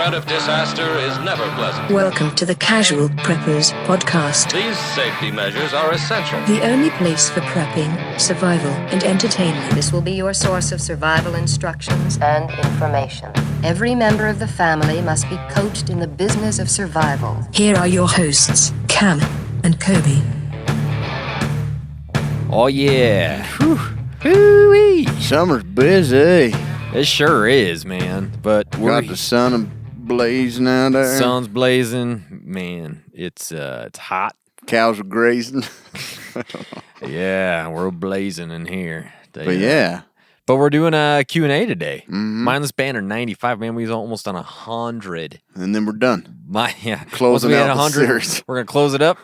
threat of disaster is never pleasant. Welcome to the Casual Preppers podcast. These safety measures are essential. The only place for prepping, survival, and entertainment. This will be your source of survival instructions and information. Every member of the family must be coached in the business of survival. Here are your hosts, Cam and Kobe. Oh, yeah. Whew. Summer's busy. It sure is, man. But we're Got the sun blazing out there. sun's blazing. Man, it's hot. Cows are grazing. Yeah, we're blazing in here. But yeah. But we're doing a Q&A today. Mm-hmm. Mindless Banter 95. Man, we was almost on 100. And then we're done. Once Closing we hit out the 100, series. we're going to close it up.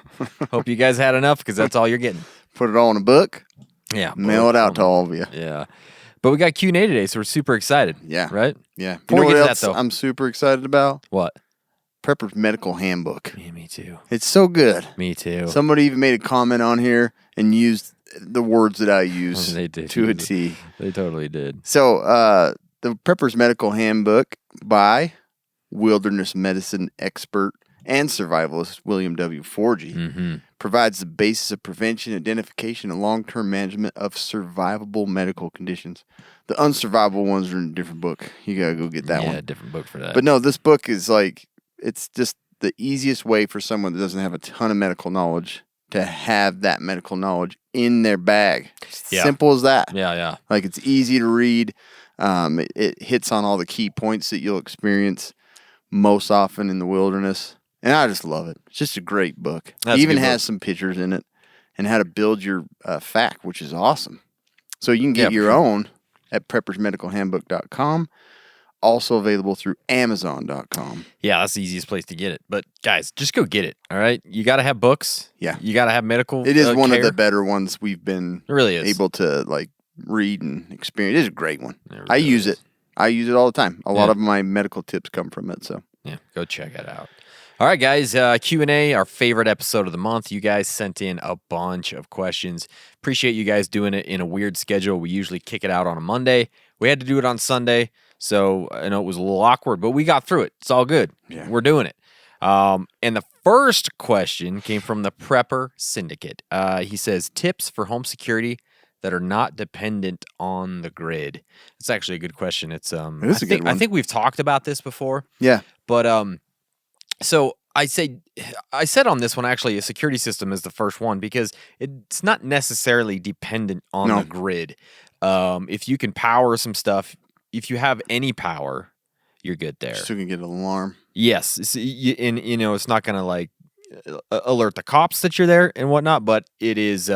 Hope you guys had enough because that's all you're getting. Put it all in a book. Yeah. Mail it out to all of you. Yeah. But we got Q&A today, so we're super excited. Yeah. Right? Yeah. Before we you know get what to else that, though. I'm super excited about? What? Prepper's Medical Handbook. Yeah, me too. It's so good. Me too. Somebody even made a comment on here and used the words that I use They did. to a T. They totally did. So, the Prepper's Medical Handbook by wilderness medicine expert and survivalist William W. Forgy provides the basis of prevention, identification, and long-term management of survivable medical conditions. The unsurvivable ones are in a different book. You gotta go get that one. Yeah, different book for that. But no, this book is like, it's just the easiest way for someone that doesn't have a ton of medical knowledge to have that medical knowledge in their bag. Yeah. Simple as that. Yeah. Like, it's easy to read. It hits on all the key points that you'll experience most often in the wilderness. And I just love it. It's just a great book. That's It even a good has book. some pictures in it and how to build your FAQ, which is awesome. So you can get Yeah, your for sure. own at preppersmedicalhandbook.com. Also available through Amazon.com. Yeah, that's the easiest place to get it. But guys, just go get it. All right, you got to have books. Yeah. You got to have medical. It is one care. of the better ones we've been It really is. able to like read and experience. It is a great one. It really I use is. it. I use it all the time. A lot Yeah. of my medical tips come from it. So Yeah, go check it out. All right, guys. Q&A, our favorite episode of the month. You guys sent in a bunch of questions. Appreciate you guys doing it in a weird schedule. We usually kick it out on a Monday. We had to do it on Sunday, so I know it was a little awkward, but we got through it. It's all good. Yeah. We're doing it. And the first question came from the Prepper Syndicate. He says, tips for home security that are not dependent on the grid. It's actually a good question. It's It is a good I one. think we've talked about this before, yeah, but so I said on this one, actually, a security system is the first one because it's not necessarily dependent on No. the grid. If you can power some stuff, if you have any power, you're good there. still can get an alarm. Yes, and it's not going to like alert the cops that you're there and whatnot, but it is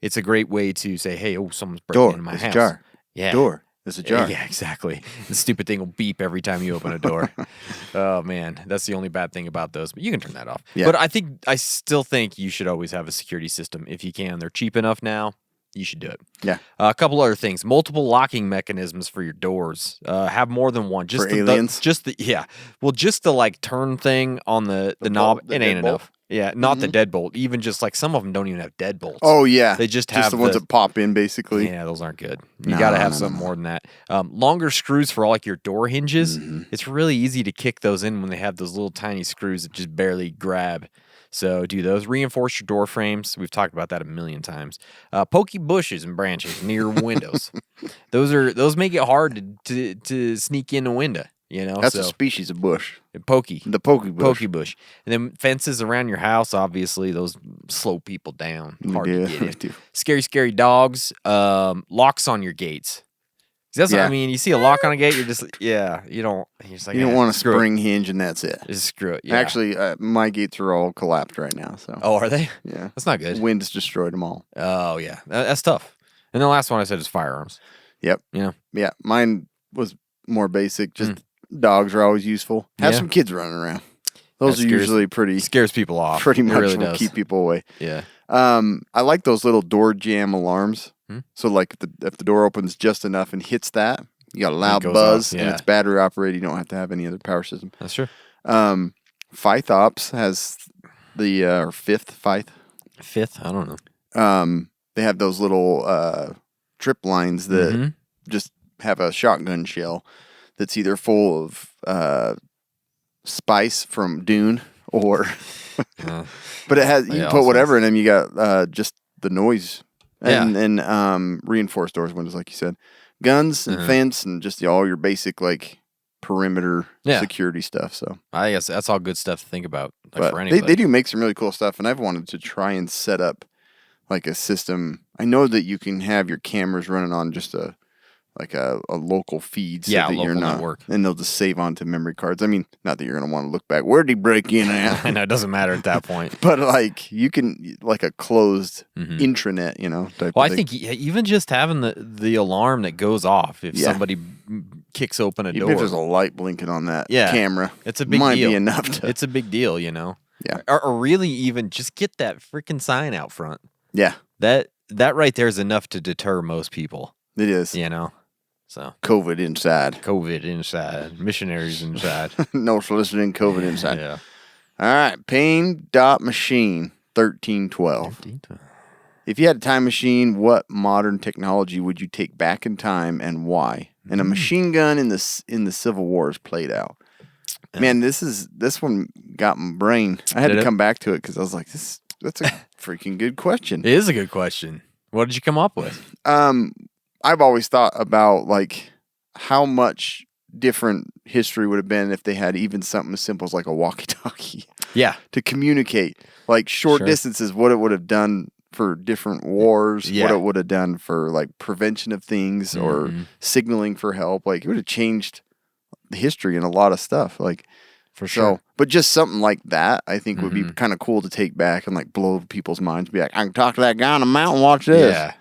it's a great way to say, hey, someone's breaking Door. into my It's house. ajar. Yeah. Door. It's a jar. Yeah, exactly. The stupid thing will beep every time you open a door. Oh man, that's the only bad thing about those. But you can turn that off. Yeah. But I still think you should always have a security system if you can. They're cheap enough now. You should do it. Yeah. A couple other things: multiple locking mechanisms for your doors. Have more than one. Just For aliens? just the like turn thing on the knob. the It ain't deadbolt? enough. Yeah, not the deadbolt. Even just like some of them don't even have deadbolts. Oh yeah, They just have the ones the- that pop in basically. Yeah, those aren't good. You No, got to have no, something no. more than that. Longer screws for all like your door hinges. It's really easy to kick those in when they have those little tiny screws that just barely grab. So do those. Reinforce your door frames. We've talked about that a million times. Pokey bushes and branches near windows. Those make it hard to sneak in a window. That's so a species of bush. pokey. The pokey bush. Pokey bush. And then fences around your house, obviously, those slow people down. Hard Yeah, to they get do. in. Scary dogs. Locks on your gates. 'Cause That's what I Yeah. mean. You see a lock on a gate, you're just, you don't, you're just like, You don't want a screw it. spring hinge and that's it. Just screw it. Yeah. Actually, my gates are all collapsed right now. So Oh, are they? yeah, That's not good. wind has destroyed them all. Oh, yeah. That's tough. And the last one I said is firearms. Yep. Yeah. Yeah, mine was more basic. Just dogs are always useful. Have Yeah. some kids running around. Those That are scares- usually pretty Scares people off. pretty It much really will does. keep people away. Yeah. I like those little door jam alarms. So like if the door opens just enough and hits that, you got a loud goes buzz off, and yeah. it's battery operated. You don't have to have any other power system. That's true. Fythops has the or Fifth. Fifth? I don't know. They have those little trip lines that Mm-hmm. just have a shotgun shell that's either full of spice from Dune, or but it has, you can put whatever in them. You got just the noise and reinforced doors, windows, like you said, guns and fence, and just all your basic like perimeter security stuff. So I guess that's all good stuff to think about. Like, but for anybody. they do make some really cool stuff, and I've wanted to try and set up like a system. I know that you can have your cameras running on just a local feed, so that you're not, network. And they'll just save onto memory cards. I mean, not that you're going to want to look back. Where did he break in at? I know, it doesn't matter at that point. But like you can, like a closed intranet, type Well, of I thing. think even just having the alarm that goes off if somebody kicks open a Even door. if there's a light blinking on that camera, it's a big might deal. be enough to. It's a big deal, Yeah. Or really even just get that freaking sign out front. Yeah. That right there is enough to deter most people. It is. So COVID inside. Missionaries inside. No soliciting COVID inside. Yeah. All right. Pain.machine 1312. If you had a time machine, what modern technology would you take back in time and why? And a machine gun in the Civil War is played out. Man, this one got my brain. I had to come back to it because I was like, that's a freaking good question. It is a good question. What did you come up with? I've always thought about like how much different history would have been if they had even something as simple as like a walkie-talkie. Yeah. To communicate like short distances, what it would have done for different wars, what it would have done for like prevention of things or signaling for help. Like it would have changed the history and a lot of stuff. Like for sure. So, but just something like that, I think would be kind of cool to take back and like blow people's minds. Be like, I can talk to that guy on the mountain. Watch this. Yeah.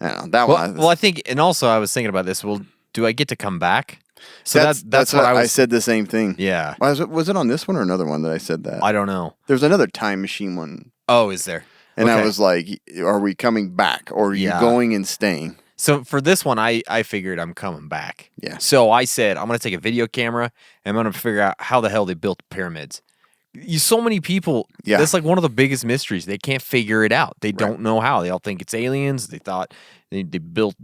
Well, I think, and also I was thinking about this. Well, do I get to come back? So that's what I said the same thing. Yeah. Was it on this one or another one that I said that? I don't know. There's another time machine one. Oh, is there? And I was like, are we coming back or are you going and staying? So for this one, I figured I'm coming back. Yeah. So I said, I'm going to take a video camera and I'm going to figure out how the hell they built the pyramids. So many people, that's like one of the biggest mysteries. They can't figure it out. They don't know how. They all think it's aliens. They thought they built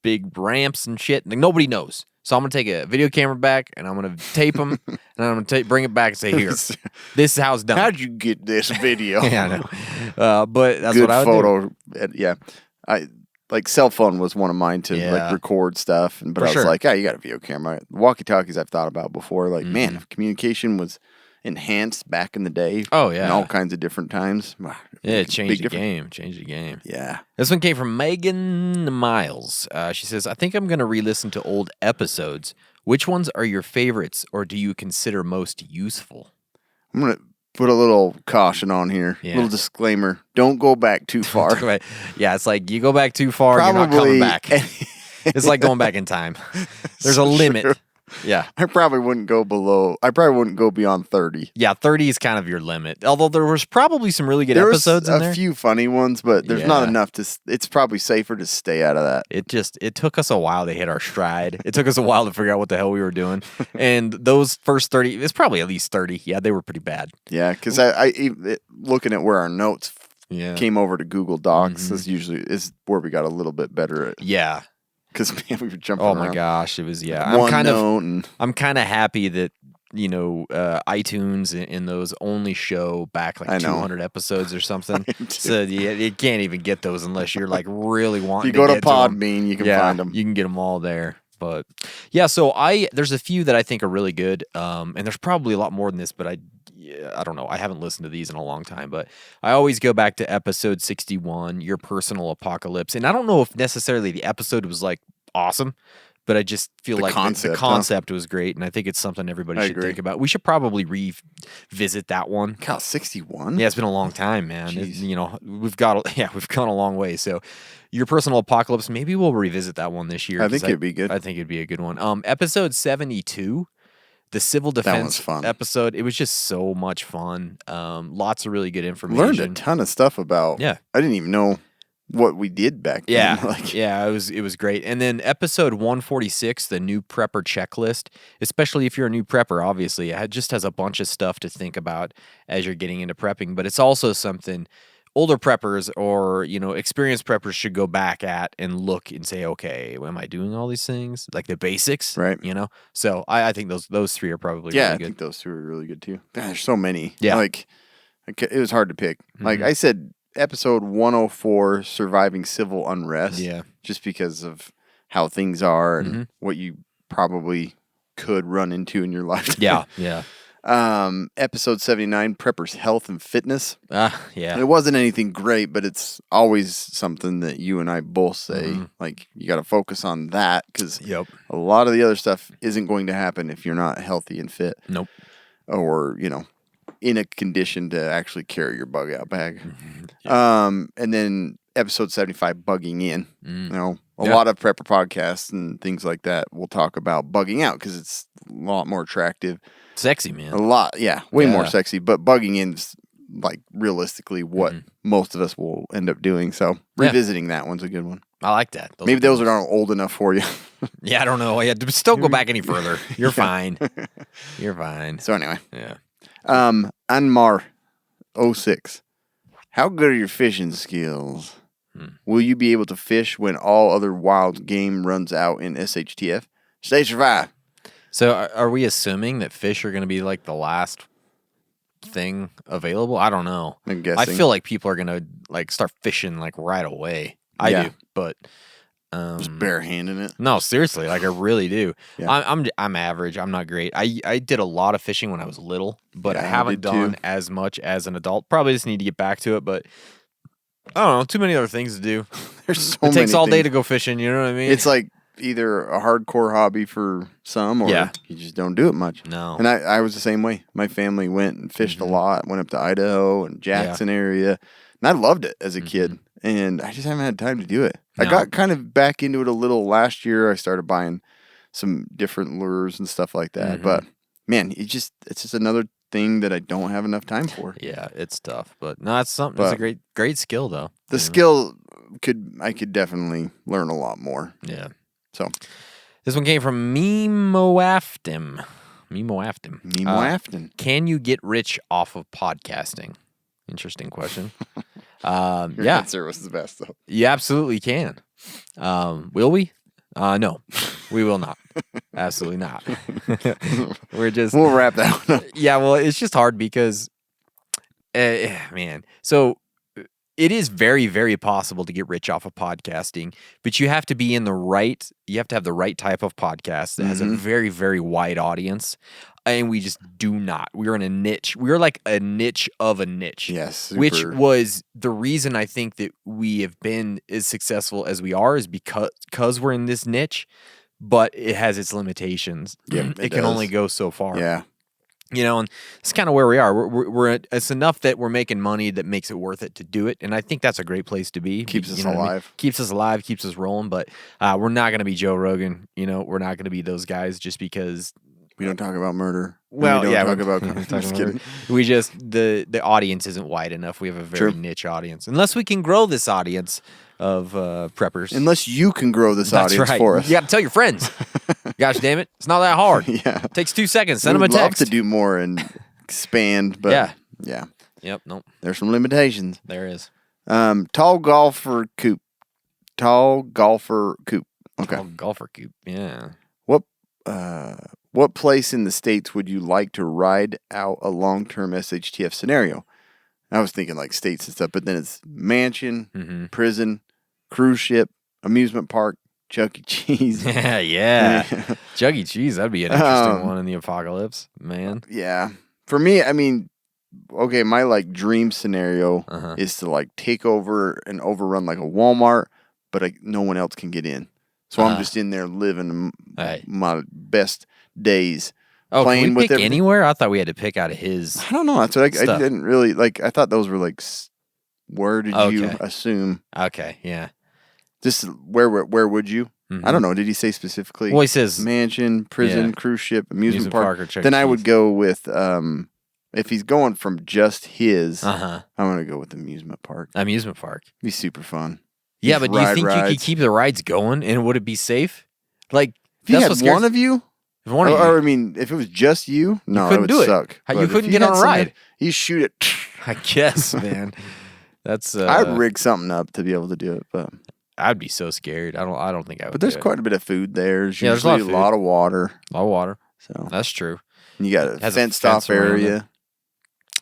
big ramps and shit. Like, nobody knows. So I'm going to take a video camera back and I'm going to tape them and I'm going to bring it back and say, here, this is how it's done. How'd you get this video? Yeah, I know. But that's what I would do. Yeah. Like cell phone was one of mine to like record stuff. But I was like, you got a video camera. Walkie-talkies I've thought about before. Like, man, if communication was enhanced back in the day. Oh, yeah. In all kinds of different times. Yeah, it changed the game. Changed the game. Yeah. This one came from Megan Miles. She says, I think I'm going to re-listen to old episodes. Which ones are your favorites or do you consider most useful? I'm going to put a little caution on here. A little disclaimer. Don't go back too far. Yeah, it's like you go back too far, you're not coming back. It's like going back in time. There's a limit. True. Yeah. I probably wouldn't go beyond 30. Yeah, 30 is kind of your limit. Although there was probably some really good episodes in there. There was a few funny ones, but there's not enough it's probably safer to stay out of that. It took us a while to hit our stride. It took us a while to figure out what the hell we were doing. And those first 30, it's probably at least 30. Yeah, they were pretty bad. Yeah, because looking at where our notes came over to Google Docs is where we got a little bit better at. Yeah. Because man, we were jumping Oh around. my gosh, it was I'm kind of happy that iTunes and those only show back like 200 episodes or something. So you can't even get those unless you're like really wanting. If you go to Podbean, you can find them. You can get them all there. But yeah, so there's a few that I think are really good, and there's probably a lot more than this, but I don't know. I haven't listened to these in a long time, but I always go back to episode 61, Your Personal Apocalypse. And I don't know if necessarily the episode was like awesome, but I just feel like the concept was great. And I think it's something everybody should think about. We should probably revisit that one. God, 61? Yeah, it's been a long time, man. We've gone a long way. So Your Personal Apocalypse, maybe we'll revisit that one this year. I think it'd be good. I think it'd be a good one. Episode 72. The civil defense episode, it was just so much fun. Lots of really good information. Learned a ton of stuff about. Yeah, I didn't even know what we did back then. Yeah, it was great. And then episode 146, the new prepper checklist, especially if you're a new prepper, obviously, it just has a bunch of stuff to think about as you're getting into prepping. But it's also something older preppers or, experienced preppers should go back at and look and say, okay, am I doing all these things? Like the basics, Right. So I think those three are probably Yeah, really I good. think those two are really good too. God, there's so many. Yeah. Like, it was hard to pick. Like I said, episode 104, Surviving Civil Unrest. Yeah. Just because of how things are and what you probably could run into in your life. Yeah, yeah. Episode 79, Preppers Health and Fitness. Yeah. It wasn't anything great, but it's always something that you and I both say, like, you got to focus on that because Yep. a lot of the other stuff isn't going to happen if you're not healthy and fit. Nope. Or, in a condition to actually carry your bug out bag. And then episode 75, Bugging In. A lot of prepper podcasts and things like that will talk about bugging out because it's a lot more attractive. Sexy, man. A lot, way more sexy. But bugging in is like realistically what most of us will end up doing. So revisiting that one's a good one. I like that. Maybe those aren't old enough for you. Yeah, I don't know. Yeah, just don't go back any further. You're fine. You're fine. So anyway, Yeah. Anmar 06. How good are your fishing skills? Will you be able to fish when all other wild game runs out in SHTF? Stay survive. So are we assuming that fish are going to be like the last thing available? I don't know. I'm guessing. I feel like people are going to like start fishing like right away. I do, but just barehanding it. no, seriously, like I really do. Yeah. I'm average. I'm not great. I did a lot of fishing when I was little, but I Yeah, I haven't did done too. as much as an adult. Probably just need to get back to it, but I don't know. Too many other things to do. There's so It takes many all day things. to go fishing. You know what I mean? It's like either a hardcore hobby for some or Yeah. you just don't do it much. No. And I was the same way. My family went and fished a lot, went up to Idaho and Jackson area. And I loved it as a kid. And I just haven't had time to do it. I No. got kind of back into it a little last year. I started buying some different lures and stuff like that. But man, it's just another thing that I don't have enough time for. Yeah, it's tough, but no, it's something. It's a But- great skill though. The skill I could definitely learn a lot more. Yeah. So This one came from Memoaftim. Nemo Afton. Can you get rich off of podcasting? Interesting question. Your Yeah, answer was the best though. you absolutely can. Will we? No, we will not. Absolutely not. We're just We'll wrap that one up. yeah. Well, it's just hard because, man. So it is very, very possible to get rich off of podcasting, but you have to be in the right. You have to have the right type of podcast that has a very, very wide audience, and we just do not. We're in a niche. We're like a niche of a niche. Yes, which super. was the reason I think that we have been as successful as we are is because we're in this niche, but it has its limitations. Yeah, it it can does. only go so far. Yeah. And it's kind of where we are. It's enough that we're making money that makes it worth it to do it, and I think that's a great place to be. Keeps us You know what I mean? alive. Keeps us alive, keeps us rolling. But we're not going to be Joe Rogan. We're not going to be those guys just because. We don't talk about murder. Well, we don't yeah, talk we- about. we I'm don't talk just about kidding. We just the audience isn't wide enough. We have a very True. niche audience. Unless we can grow this audience of preppers. Unless you can grow this That's audience right. for us. You got to tell your friends. Gosh damn it, it's not that hard. Yeah. It takes 2 seconds. Send them a We'd love text. to do more and expand, but yeah, Yep. Nope. there's some limitations. There is. Tall golfer coop. Okay. Oh, golfer coop. Yeah. What place in the States would you like to ride out a long-term SHTF scenario? I was thinking like states and stuff, but then it's mansion, prison, cruise ship, amusement park, Chuck E. Cheese. Yeah. Chuck E. Cheese. That'd be an interesting one in the apocalypse, man. Yeah. For me, I mean, okay, my like dream scenario Uh-huh. is to like take over and overrun like a Walmart, but no one else can get in. So I'm just in there living Right. my best days. Oh, playing can we with pick everything. anywhere? I thought we had to pick out of his. I don't know. That's what I Stuff. didn't really like. I thought those were like, where did you Okay. assume? Okay, yeah. Just where would you? I don't know. Did he say specifically? Well, he says mansion, prison, yeah. cruise ship, amusement park. or Chuck E. Then I would Cheese. go with if he's going from just his. Uh-huh. I'm gonna go with amusement park. Amusement park. It'd be super fun. Yeah, Just but do you ride think you could rides. keep the rides going and would it be safe? Like, If you that's had what scares one of you, if one of or, you. I mean, if it was just you, no, couldn't that would do it. suck. How- But you if couldn't you get had on a somebody- ride. You shoot it. I guess, man. That's I would rig something up to be able to do it, but I'd be so scared. I don't think I would. but there's do it. quite a bit of food there. There's Yeah, there's a lot usually of a lot of water. A lot of water. So That's true. and you got a Has a fenced fence off around it. area.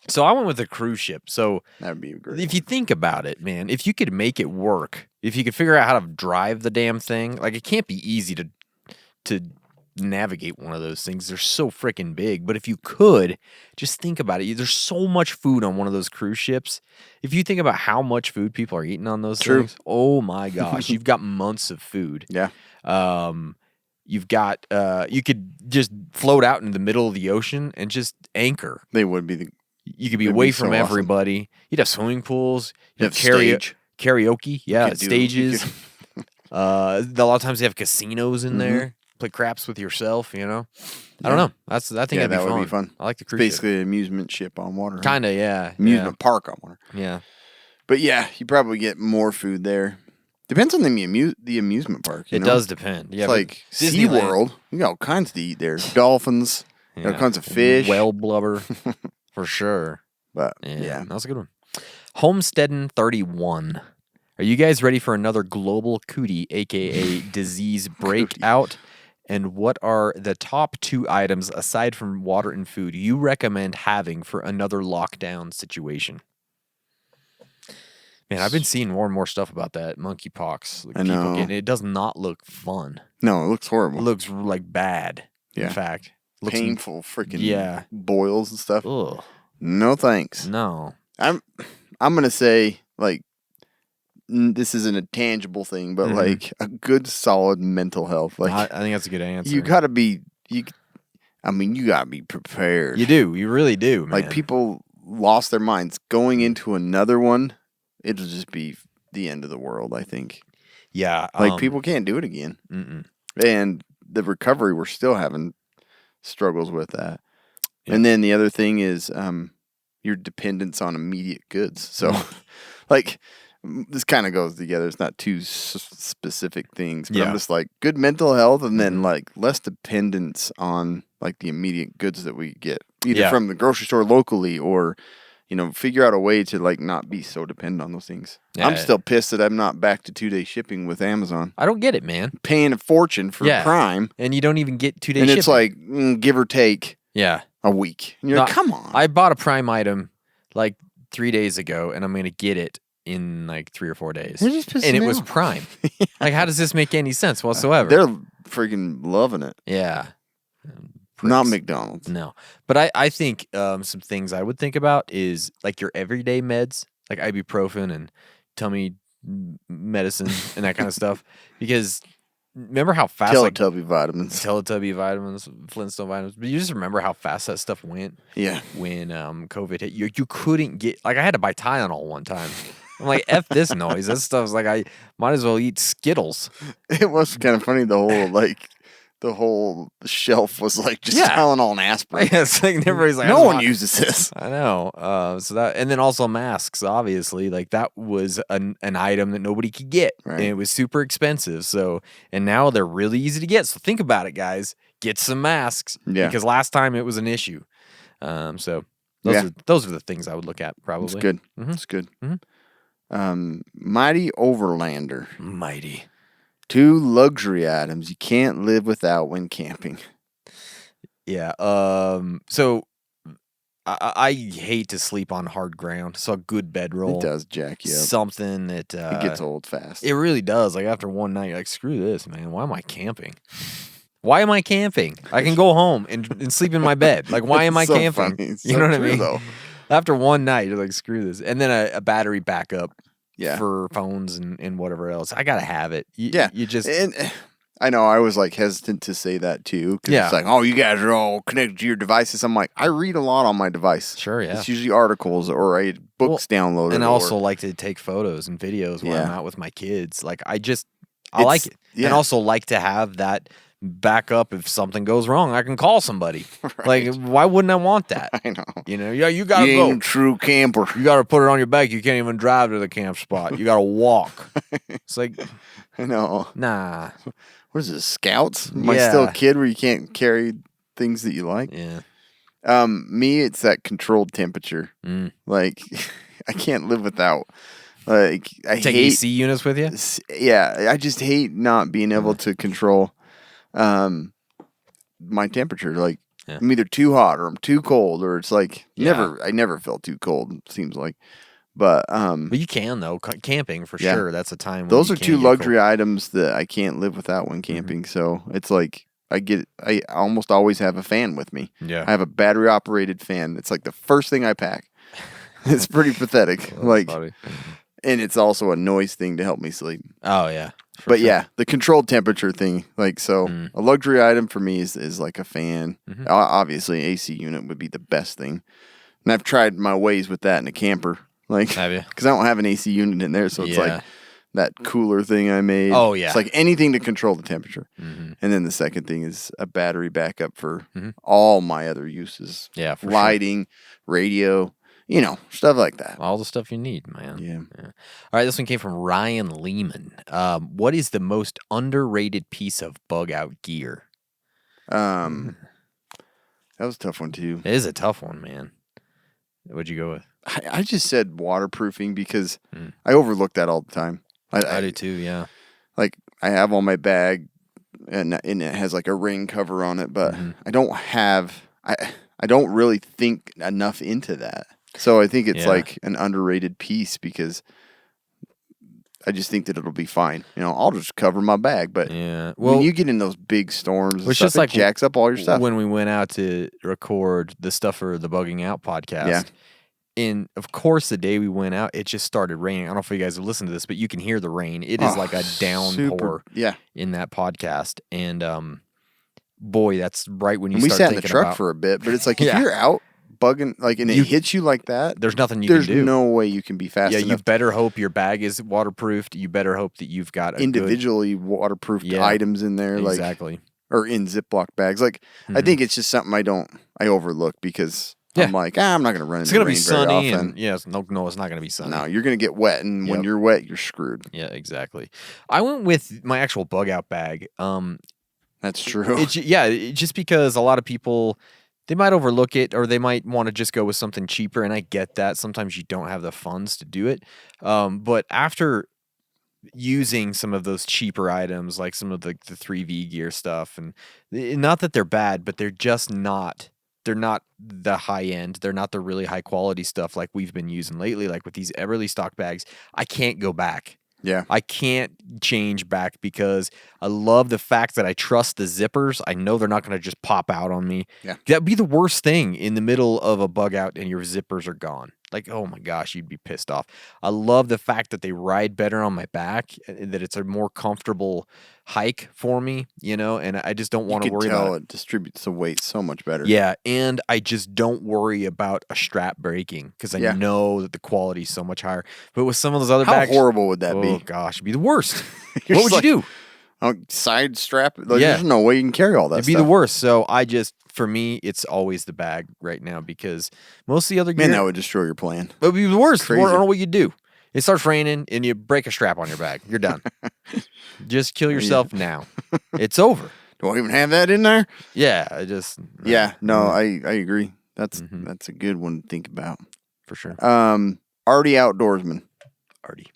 So I went with a cruise ship. So That would be great. if you think about it, man, if you could make it work, if you could figure out how to drive the damn thing, like it can't be easy to navigate one of those things. They're so freaking big. But if you could, just think about it. There's so much food on one of those cruise ships. If you think about how much food people are eating on those True. things, oh my gosh, you've got months of food. Yeah. You've got you could just float out in the middle of the ocean and just anchor. They would be the You could be It'd away be from so awesome. everybody. You'd have swimming pools. You You'd have stage. karaoke. Yeah, could do- you stages. could- A lot of times they have casinos in Mm-hmm. there. Play craps with yourself. I don't know. I think Yeah, that'd be that fun. would be fun. I like the cruise basically an amusement ship on water. Kind of, yeah. Amusement park on water. Yeah. But yeah, you probably get more food there. Depends on the amusement park. You It know? does depend. Yeah, It's like Disneyland- SeaWorld. You got all kinds to eat there. Dolphins. You got all kinds of fish. Whale blubber, for sure. But Yeah, yeah. that's a good one. Homesteadin' 31. Are you guys ready for another global cootie, aka disease breakout? And what are the top 2 items aside from water and food you recommend having for another lockdown situation? Man, I've been seeing more and more stuff about that monkeypox. Like I know. It does not look fun. No, it looks It horrible. looks like bad. Yeah. In fact, looks Painful freaking Yeah. boils and stuff. Ugh, No thanks. no. I'm gonna say like this isn't a tangible thing, but like a good solid mental health. Like I think that's a good answer. you gotta be you gotta be prepared. You do. You really do, man. Like people lost their minds going into another one. It'll just be the end of the world. I think. Yeah. Like people can't do it again, and the recovery we're still having struggles with that. Yeah. And then the other thing is your dependence on immediate goods. So, like this kind of goes together. It's not two specific things, but I'm Yeah. just like good mental health, and then like less dependence on like the immediate goods that we get either Yeah. from the grocery store locally or. Figure out a way to like not be so dependent on those things. I'm Yeah. still pissed that I'm not back to 2-day shipping with Amazon. I don't get it, man. Paying a fortune for Yeah. Prime, And you don't even get 2 days and shipping. it's like give or take yeah. a week. And you're like, come on. I bought a Prime item like 3 days ago, and I'm going to get it in like 3 or 4 days. They're just pissing And it me was off. Prime. Like, how does this make any sense whatsoever? They're freaking loving it. yeah. Not Pricks. McDonald's. No. But I think some things I would think about is like your everyday meds, like ibuprofen and tummy medicine and that kind of stuff. Because remember how fast Teletubby vitamins. Teletubby vitamins, Flintstone vitamins. But you just remember how fast that stuff went Yeah. when COVID hit. You couldn't get, like I had to buy Tylenol one time. I'm like, F this noise. That stuff's like, I might as well eat Skittles. It was kind of funny. The whole shelf was like just Yeah. Tylenol and aspirin. Yeah, it's like everybody's like, No I one want- uses this. I know. So that, and then also masks, obviously, like that was an item that nobody could get, Right. and it was super expensive. So, and now they're really easy to get. So think about it, guys. Get some masks, Yeah. because last time it was an issue. So those are the things I would look at probably. It's good. Mhm. It's good. Mhm. Mighty Overlander. Mighty. 2 luxury items you can't live without when camping. Yeah. So I hate to sleep on hard ground. So a good bedroll. It does jack you up. Something that It gets old fast. It really does. Like after one night, you're like, screw this, man. Why am I camping? Why am I camping? I can go home and sleep in my bed. Like, why am I It's so camping? funny. It's You so know what I true, mean? though. After one night, you're like, screw this. And then a battery backup Yeah. for phones and whatever else. I got to have it. Yeah. You just, And I know I was like hesitant to say that too. 'Cause Yeah. It's like, oh, you guys are all connected to your devices. I'm like, I read a lot on my device. Sure, yeah. It's usually articles or I books downloaded. and I or- also like to take photos and videos when I'm Yeah. out with my kids. Like, I like it. yeah. And also like to have that backup if something goes wrong. I can call somebody. Like, why wouldn't I want that? I know. Yeah, you got to You go. ain't a true camper. You got to put it on your back. You can't even drive to the camp spot. You got to walk. It's like, I know. nah. What is this, Scouts? Am I still a kid where you can't carry things that you like? Yeah. Me, it's that controlled temperature. Mm. Like, I can't live without Like I Take hate AC units with you? Yeah, I just hate not being able to control my temperature. Like I'm either too hot or I'm too cold, or it's like I never felt too cold, it seems like. But you can though. Camping for sure. That's a time when those you are can two get luxury cold. items that I can't live without when camping. So it's like I almost always have a fan with me. Yeah. I have a battery operated fan. It's like the first thing I pack. It's pretty pathetic. Like, funny. and it's also a noise thing to help me sleep. Oh yeah. But yeah, the controlled temperature thing. Like, so a luxury item for me is like a fan. Obviously, an AC unit would be the best thing. And I've tried my ways with that in a camper. Like, have you? Because I don't have an AC unit in there, so it's like that cooler thing I made. Oh yeah. It's like anything to control the temperature. And then the second thing is a battery backup for all my other uses. Yeah, for lighting, radio, stuff like that. All the stuff you need, man. Yeah. All right, this one came from Ryan Lehman. What is the most underrated piece of bug out gear? That was a tough one too. It is a tough one, man. What'd you go with? I just said waterproofing because I overlook that all the time. I do too, yeah. Like I have on my bag and it has like a rain cover on it, but I don't have I don't really think enough into that. So I think it's like an underrated piece because I just think that it'll be fine. I'll just cover my bag. But when you get in those big storms, it's just like jacks up all your stuff. When we went out to record the stuff for the Bugging Out podcast, and of course, the day we went out, it just started raining. I don't know if you guys have listened to this, but you can hear the rain. It is like a downpour in that podcast. And boy, that's right when you start sat in the thinking truck about, for a bit, but it's like if you're out bugging, like, and it hits you like that, there's nothing you can do. There's no way you can be fast enough. You better hope your bag is waterproofed. You better hope that you've got individually waterproofed items in there, exactly, or in Ziploc bags. Like, I think it's just something I overlook because I'm like, I'm not going to run into the rain very often. It's going to be sunny, and no, it's not going to be sunny. No, you're going to get wet, and when you're wet, you're screwed. Yeah, exactly. I went with my actual bug out bag. That's true. Just because a lot of people, they might overlook it or they might want to just go with something cheaper, and I get that. Sometimes you don't have the funds to do it. But after using some of those cheaper items, like some of the 3V gear stuff, and not that they're bad, but they're just not. They're not the high end. They're not the really high quality stuff like we've been using lately. Like with these Everly stock bags, I can't go back. Yeah. I can't change back because I love the fact that I trust the zippers. I know they're not going to just pop out on me. Yeah. That'd be the worst thing in the middle of a bug out and your zippers are gone. Like, oh my gosh, you'd be pissed off. I love the fact that they ride better on my back, and that it's a more comfortable hike for me, and I just don't want to worry about it. It distributes the weight so much better. Yeah, and I just don't worry about a strap breaking because I know that the quality is so much higher. But with some of those other bags, how horrible would that be? Oh gosh, it'd be the worst. What would you do? Side strap? There's no way you can carry all that It'd be the worst. So for me, it's always the bag right now because most of the other gear... Man, that would destroy your plan. It would be the worst. I don't know what you'd do. It starts raining and you break a strap on your bag. You're done. Just kill yourself now. It's over. Do I even have that in there? Yeah, I agree. That's a good one to think about. For sure. Arty outdoorsman. Arty.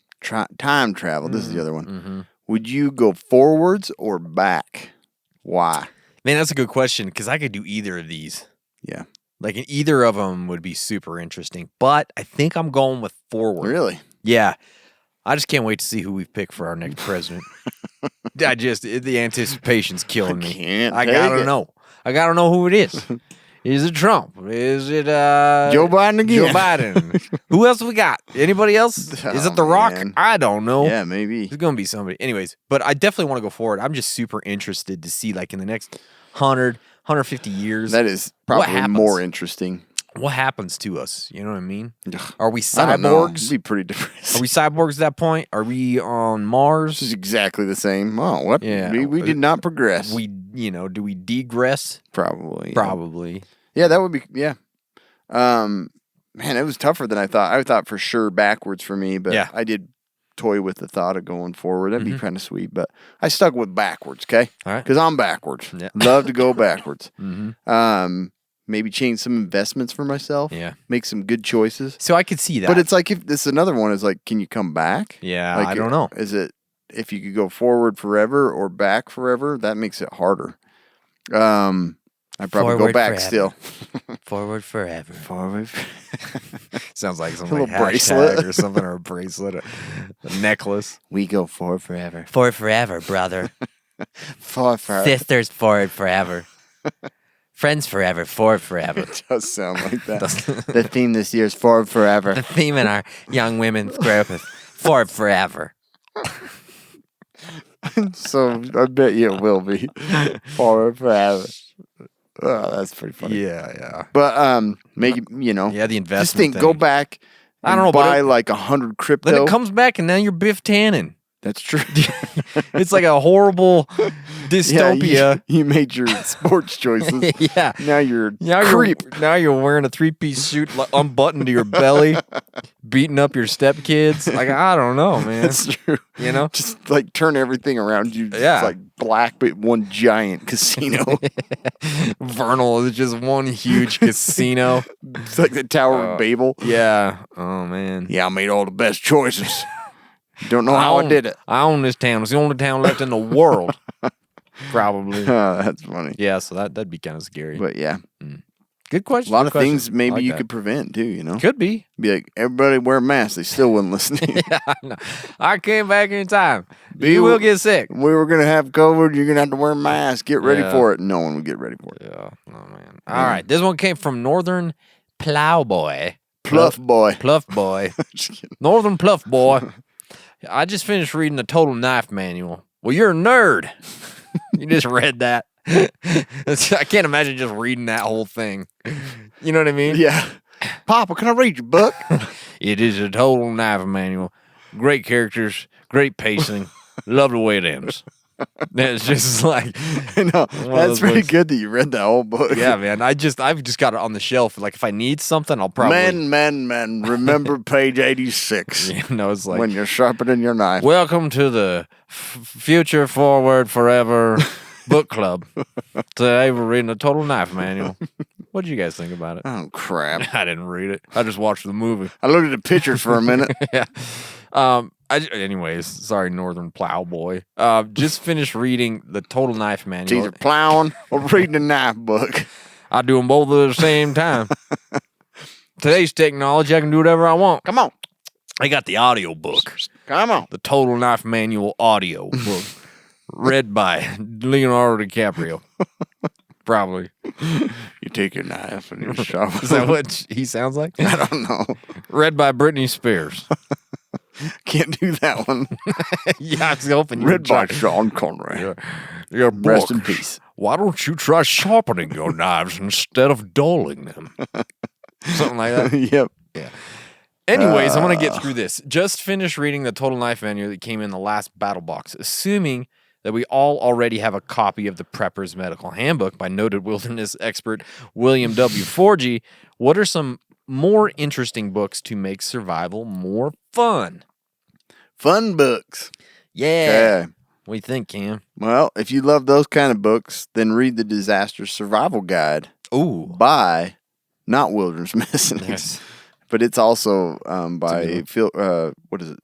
Time travel. This is the other one. Would you go forwards or back? Why? Man, that's a good question because I could do either of these. Yeah. Like, either of them would be super interesting. But I think I'm going with forward. Really? Yeah. I just can't wait to see who we pick for our next president. The anticipation's killing me. I gotta know. I gotta know who it is. Is it Trump? Is it Joe Biden again? Joe Biden. Who else we got? Anybody else? Is it The Rock? Man. I don't know. Yeah, maybe. There's gonna be somebody. Anyways, but I definitely want to go forward. I'm just super interested to see, like, in the next 100, 150 years. That is probably more interesting. What happens to us? You know what I mean? Are we I don't know. cyborgs? It'd be pretty depressing. Are we cyborgs at that point? Are we on Mars? This is exactly the same. Oh, what? Yeah. We did not progress. Do we degress? Probably. Probably. Yeah, that would be, yeah. Man, it was tougher than I thought. I thought for sure backwards for me, but I did toy with the thought of going forward. That'd be kind of sweet, but I stuck with backwards, okay? All right. Because I'm backwards. Yeah. Love to go backwards. maybe change some investments for myself. Yeah. Make some good choices. So I could see that. But it's like, if this another one is like, can you come back? Yeah, like, I don't know. Is it, if you could go forward forever or back forever, that makes it harder. I'd probably go back still. Forward forever. Forward. Sounds like some A like little bracelet. hashtag or something, or a bracelet, a necklace. We go forward forever. Forward forever, brother. Forward forever. Sisters forward forever. Friends forever, forward forever. It does sound like that. The theme this year is forward forever. The theme in our young women's group is forward forever. So I bet you it will be forward forever. Oh, that's pretty funny. Yeah. But make it, the investment. Just think, thing. go back. I don't know, but buy like 100 crypto. Then it comes back, and now you're Biff Tannen. That's true. It's like a horrible dystopia. Yeah, you made your sports choices. Yeah. Now you're creep. Now you're wearing a 3-piece suit unbuttoned to your belly, beating up your stepkids. Like, I don't know, man. That's true. You know? Just like turn everything around you. Yeah. It's like black, but one giant casino. Vernal is just one huge casino. It's like the Tower of Babel. Yeah. Oh, man. Yeah, I made all the best choices. Don't know how I did it. I own this town. It's the only town left in the world. Probably. That's funny. Yeah, so that'd be kind of scary. But yeah. Good question. A lot good of question. things maybe I like you that. could prevent too, you know? Could be. Be like, everybody wear masks. They still wouldn't listen to you. Yeah, no. I came back in time. You You will get sick. We were going to have COVID. You're going to have to wear a mask. Get ready Yeah. for it. No one would get ready for it. Yeah. Oh, man. All right. This one came from Northern Plowboy. Pluff boy. Pluff Boy. Just kidding. Northern Pluff Boy. I just finished reading the Total Knife Manual. Well, you're a nerd. You just read that. I can't imagine just reading that whole thing. You know what I mean? Yeah. Papa, can I read your book? It is a Total Knife Manual. Great characters, great pacing. Love the way it ends. It's just like, I know. of That's those pretty books. good that you read that whole book. yeah, man. I've just got it on the shelf. Like, if I need something, I'll probably. Men, remember page 86 You know, it's like, when you're sharpening your knife. welcome to the Future Forward Forever Book Club. Today we're reading a Total Knife Manual. What did you guys think about it? Oh, crap. I didn't read it. I just watched the movie. I looked at the pictures for a minute. Yeah. Anyways, sorry, Northern Plowboy. Just finished reading the Total Knife It's Manual. either plowing or reading a knife book. I do them both at the same time. Today's technology, I can do whatever I want. Come on. I got the audio book, Come on. the Total Knife Manual audio book, read by Leonardo DiCaprio. Probably. You take your knife and you sharpen. Is that what he sounds like? I don't know. Read by Britney Spears. Can't do that one. Yeah, I was hoping you Read would by try. Sean Connery. Your Rest in book. peace. Why don't you try sharpening your knives instead of dulling them? Something like that. Yep. Anyways, I'm going to get through this. Just finished reading the Total Knife Manual that came in the last battle box, assuming that we all already have a copy of the Prepper's Medical Handbook by noted wilderness expert William W. Forgy. What are some more interesting books to make survival more fun? Fun books. Yeah. Okay. What do you think, Cam? Well, if you love those kind of books, then read the Disaster Survival Guide Ooh. by not Wilderness Medicine, Yes. but it's also by good Field. What is it?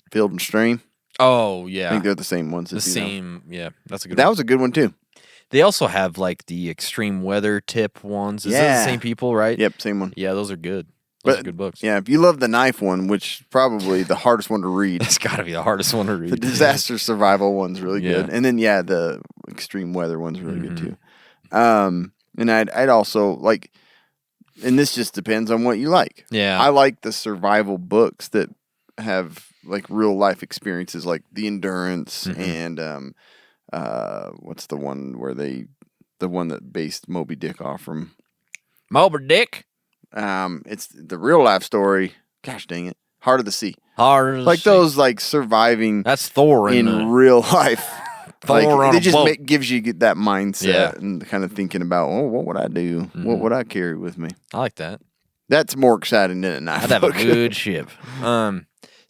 Field and Stream. Oh, I yeah. think they're the same ones. The as, you know. same. Yeah, that's a good That one. was a good one too. They also have like the extreme weather tip ones. Is that Yeah. the same people, right? Yep, same one. Yeah, those are good. Those are good books. Yeah, if you love the knife one, which is probably the hardest one to read, It's got to be the hardest one to read. the disaster survival one's really Yeah. good, and then the extreme weather one's really good too. Mm-hmm. And I'd also like, and this just depends on what you like. Yeah. I like the survival books that have like real life experiences, like the Endurance Mm-hmm. and what's the one where the one that based Moby Dick off from. Moby Dick. It's the real life story. Gosh dang it, Heart of the Sea. Hard as Like shit. those, like surviving That's Thor in real life. Thor on Like, a it just boat. gives you that mindset Yeah. and kind of thinking about, oh, what would I do? What would I carry with me? I like that. That's more exciting than a knife I'd have a book. good ship.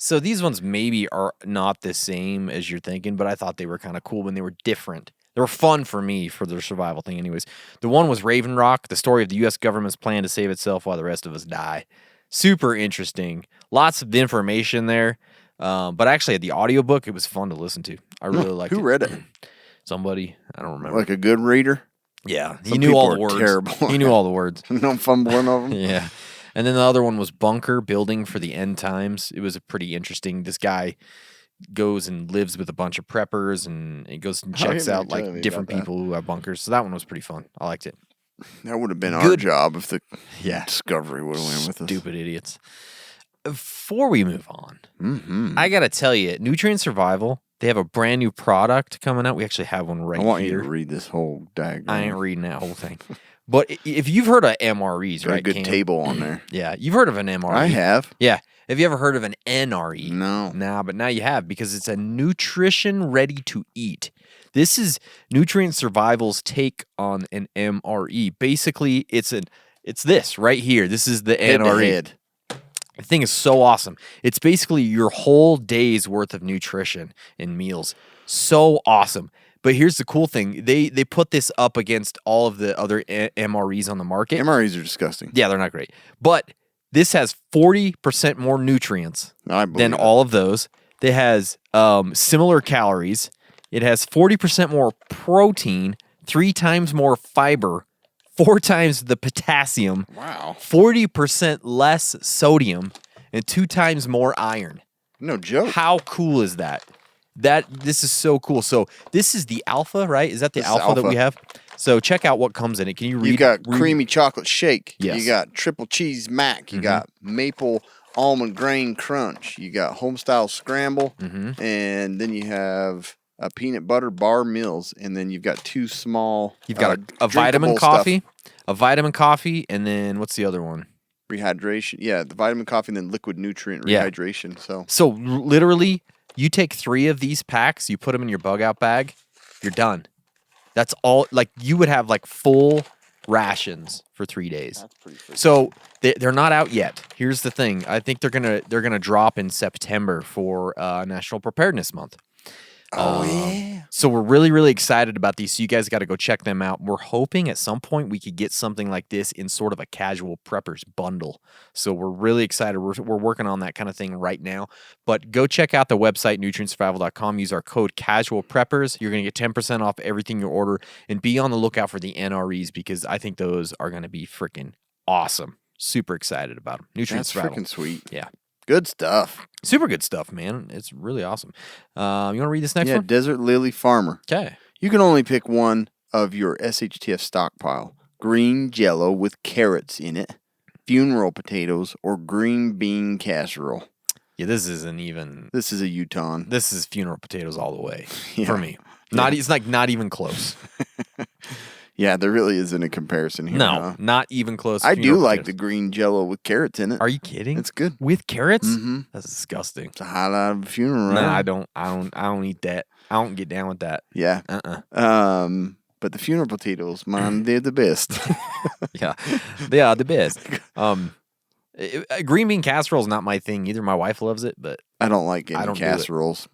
So these ones maybe are not the same as you're thinking, but I thought they were kind of cool when they were different. They were fun for me for their survival thing anyways. The one was Raven Rock, the story of the U.S. government's plan to save itself while the rest of us die. Super interesting. Lots of information there. But actually, at the audiobook, it was fun to listen to. I really liked it. Who read it? Somebody. I don't remember. Like a good reader? Yeah. He Some knew all people the are words. terrible. He knew all the words. No fumbling of them? Yeah. And then the other one was Bunker, Building for the End Times. It was a pretty interesting. This guy goes and lives with a bunch of preppers, and he goes and checks yeah, out tell me like different about that. people who have bunkers. So that one was pretty fun. I liked it. That would have been our Good. job if the Yeah. Discovery would have went with us. Stupid idiots. Before we move on, I got to tell you, Nutrient Survival, they have a brand new product coming out. We actually have one right I want here. you to read this whole diagram. I ain't reading that whole thing. But if you've heard of MREs, Got right? a good Cam? table on there. Yeah, you've heard of an MRE. I have. Yeah. Have you ever heard of an NRE? No. Nah, but now you have because it's a nutrition ready to eat. This is Nutrient Survival's take on an MRE. Basically, it's this right here. This is the Head to NRE. head. The thing is so awesome. It's basically your whole day's worth of nutrition in meals. So awesome. But here's the cool thing. They put this up against all of the other MREs on the market. MREs are disgusting. Yeah, they're not great. But this has 40% more nutrients I believe than it. all of those. It has similar calories. It has 40% more protein, 3 times more fiber, 4 times the potassium, Wow. 40% less sodium, and 2 times more iron. No joke. How cool is that? This is so cool. So this is the alpha, right? Is that the This is alpha that we alpha. have? So check out what comes in it. Can you read? You got read- creamy chocolate shake. Yes. You got triple cheese mac. You got maple almond grain crunch. You got homestyle scramble. And then you have a peanut butter bar meals. And then you've got 2 small. You've got a vitamin drinkable stuff. coffee, a vitamin coffee, and then what's the other one? Rehydration. Yeah, the vitamin coffee and then liquid nutrient Yeah. rehydration. So So literally, you take 3 of these packs, you put them in your bug out bag, you're done. That's all. Like you would have like full rations for 3 days. So they're not out yet. Here's the thing. I think they're gonna drop in September for National Preparedness Month. yeah. So we're really, really excited about these. So you guys got to go check them out. We're hoping at some point we could get something like this in sort of a casual preppers bundle. So we're really excited. We're working on that kind of thing right now. But go check out the website, nutrientsurvival.com. Use our code CASUALPREPPERS. You're going to get 10% off everything you order. And be on the lookout for the NREs because I think those are going to be freaking awesome. Super excited about them. Nutrient That's Survival. freaking sweet. Yeah. Good stuff. Super good stuff, man. It's really awesome. You want to read this next Yeah, one? Desert Lily Farmer. Okay. You can only pick one of your SHTF stockpile. Green Jello with carrots in it, funeral potatoes, or green bean casserole. Yeah, this isn't even. This is a Utah. This is funeral potatoes all the way Yeah. for me. It's like not even close. Yeah, there really isn't a comparison here. No, huh? not even close. to I do funeral like the potatoes. green Jello with carrots in it. Are you kidding? It's good. With carrots? Mhm. That's disgusting. It's a highlight of a funeral, No, right? I don't eat that. I don't get down with that. Yeah. But the funeral potatoes, man, they're the best. Yeah, they are the best. Green bean casserole is not my thing either. My wife loves it, but I don't like any I don't do it. casseroles.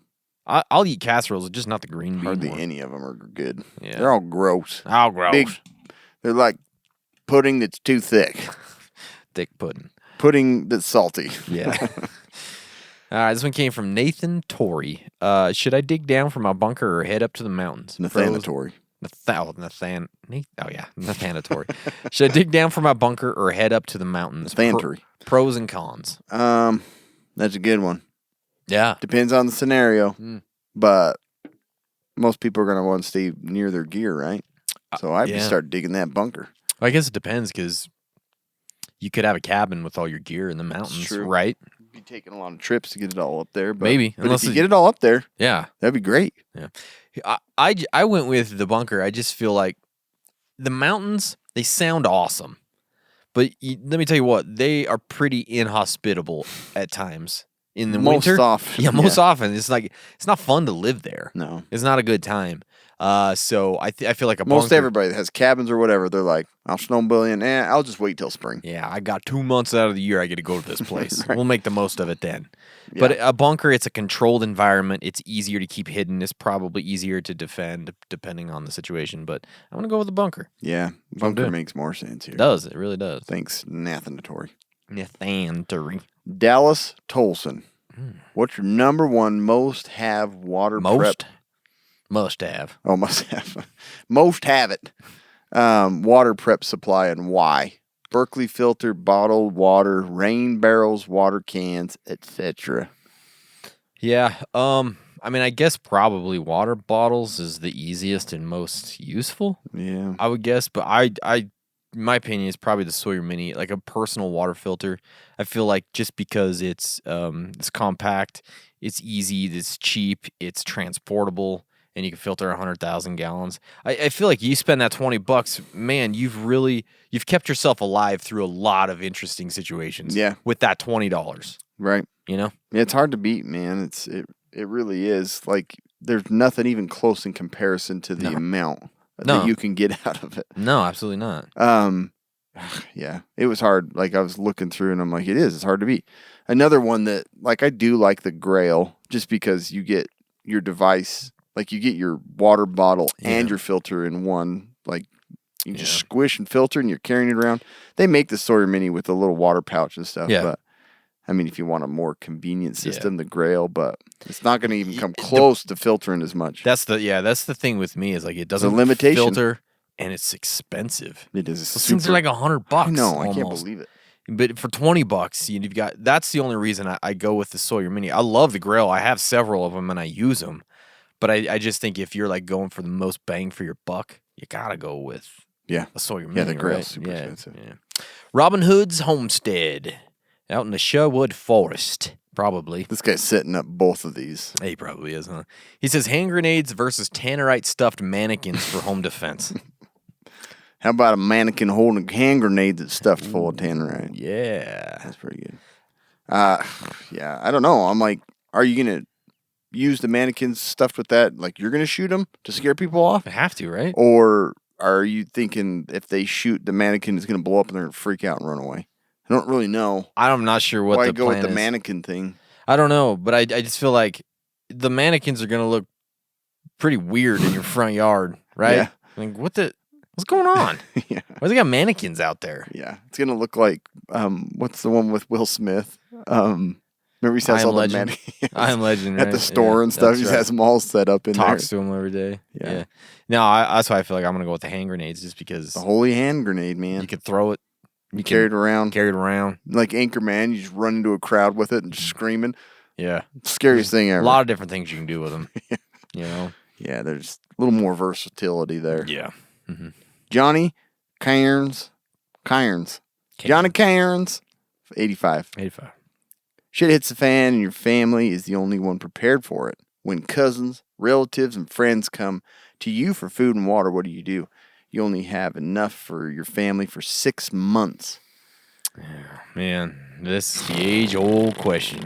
I'll eat casseroles, just not the green bean Hardly one. any of them are good. Yeah. They're all gross. Oh, gross. Big. They're like pudding that's too thick. Thick pudding. Pudding that's salty. Yeah. All right, this one came from Nathan Torrey. Should I dig down from my bunker or head up to the mountains? Nathanatory. Nathanatory. Should I dig down from my bunker or head up to the mountains? Nathanory. Pros and cons. That's a good one. Yeah. Depends on the scenario, but most people are going to want to stay near their gear, right? So I'd yeah. start digging that bunker. I guess it depends because you could have a cabin with all your gear in the mountains, true. right? You'd be taking a lot of trips to get it all up there. But, Maybe, But unless if you it- get it all up there, Yeah. that'd be great. Yeah. I went with the bunker. I just feel like the mountains, they sound awesome. But let me tell you what, they are pretty inhospitable at times. In the Most winter, often, most yeah. often, it's like it's not fun to live there. No. It's not a good time. So I feel like a Most bunker. everybody that has cabins or whatever, they're like, I'll snowmobile in. I'll just wait till spring. Yeah, I got 2 months out of the year I get to go to this place. Right. We'll make the most of it then. Yeah. But a bunker, it's a controlled environment. It's easier to keep hidden. It's probably easier to defend depending on the situation. But I'm going to go with the bunker. Yeah, I'm bunker doing. makes more sense here. It does. It really does. Thanks, Nathanatory. Nathanatory. Dallas Tolson. What's your number one must have water prep? Must have. Oh, must have. Most have it. Water prep supply and why? Berkeley filter, bottled water, rain barrels, water cans, etc. Yeah. I mean, I guess probably water bottles is the easiest and most useful. Yeah. I would guess, but I in my opinion, is probably the Sawyer Mini, like a personal water filter. I feel like just because it's compact, it's easy, it's cheap, it's transportable, and you can filter 100,000 gallons. I feel like you spend that $20, man, you've kept yourself alive through a lot of interesting situations. Yeah. With that $20, Right. you know? It's hard to beat, man. It really is. Like, there's nothing even close in comparison to the amount that you can get out of it. No, absolutely not. Yeah, it was hard. Like, I was looking through and I'm like, it's hard to beat. Another one that, like, I do like the Grail just because you get your device, like, you get your water bottle and your filter in one. Like, you just squish and filter and you're carrying it around. They make the Sawyer Mini with a little water pouch and stuff. Yeah. But, I mean, if you want a more convenient system, the Grail, but it's not going to even come close to filtering as much. That's the thing with me is like it doesn't limitation. filter and it's expensive. It is. Those things are like $100. I know. I can't almost. believe it. But for $20, you've got. That's the only reason I go with the Sawyer Mini. I love the Grail. I have several of them and I use them. But I just think if you're like going for the most bang for your buck, you gotta go with a Sawyer Mini. Yeah, the Grail's right? super expensive. Yeah. Robin Hood's homestead out in the Sherwood Forest, probably. This guy's setting up both of these. He probably is, huh? He says hand grenades versus tannerite stuffed mannequins for home defense. How about a mannequin holding a hand grenade that's stuffed full of tannerite? Yeah. That's pretty good. Yeah, I don't know. I'm like, are you going to use the mannequins stuffed with that? Like, you're going to shoot them to scare people off? I have to, right? Or are you thinking if they shoot, the mannequin is going to blow up and they're going to freak out and run away? I don't really know. I'm not sure what Why the go plan with the is. mannequin thing? I don't know, but I just feel like the mannequins are going to look pretty weird in your front yard, right? Yeah. Like, what's going on? Yeah. Why they got mannequins out there? Yeah. It's going to look like, what's the one with Will Smith? Remember he says all the mannequins I Am Legend, at the right? store Yeah, and stuff. that's He right. has them all set up in Talks there. to them every day. Yeah. No, that's why I feel like I'm going to go with the hand grenades just because The holy hand grenade, man. you could throw it. You carry it around. Carry it around. Like Anchorman, you just run into a crowd with it and just screaming. Yeah. Scariest thing ever. A lot of different things you can do with them. You know? Yeah, there's a little more versatility there. Yeah. Johnny Cairns. Johnny Cairns, 85. 85. Shit hits the fan and your family is the only one prepared for it. When cousins, relatives, and friends come to you for food and water, what do? You only have enough for your family for 6 months. Man, this is the age-old question.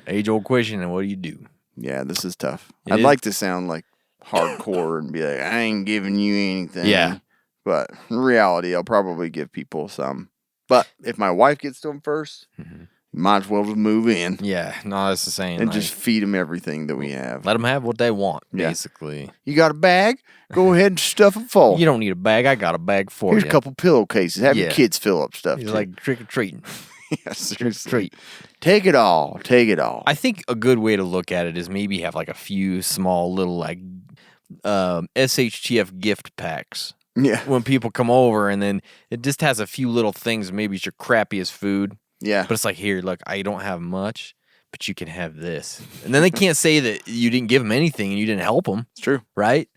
Age-old question, and what do you do? Yeah, this is tough. It I'd is. like to sound like hardcore and be like, I ain't giving you anything. Yeah. But in reality, I'll probably give people some. But if my wife gets to them first, you might as well just move in Yeah, no, that's the same. and just feed them everything that we have. let them have what they want, Yeah. basically. You got a bag? Go ahead and stuff it full. You don't need a bag. I got a bag for Here's you. a couple pillowcases. Have your Yeah. kids fill up stuff. It's too. like trick-or-treating. yeah, seriously. Treat. Take it all. Take it all. I think a good way to look at it is maybe have like a few small little like SHTF gift packs. Yeah. When people come over, and then it just has a few little things. Maybe it's your crappiest food, Yeah. but it's like, here, look, I don't have much, but you can have this. And then they can't say that you didn't give them anything and you didn't help them, It's true. right?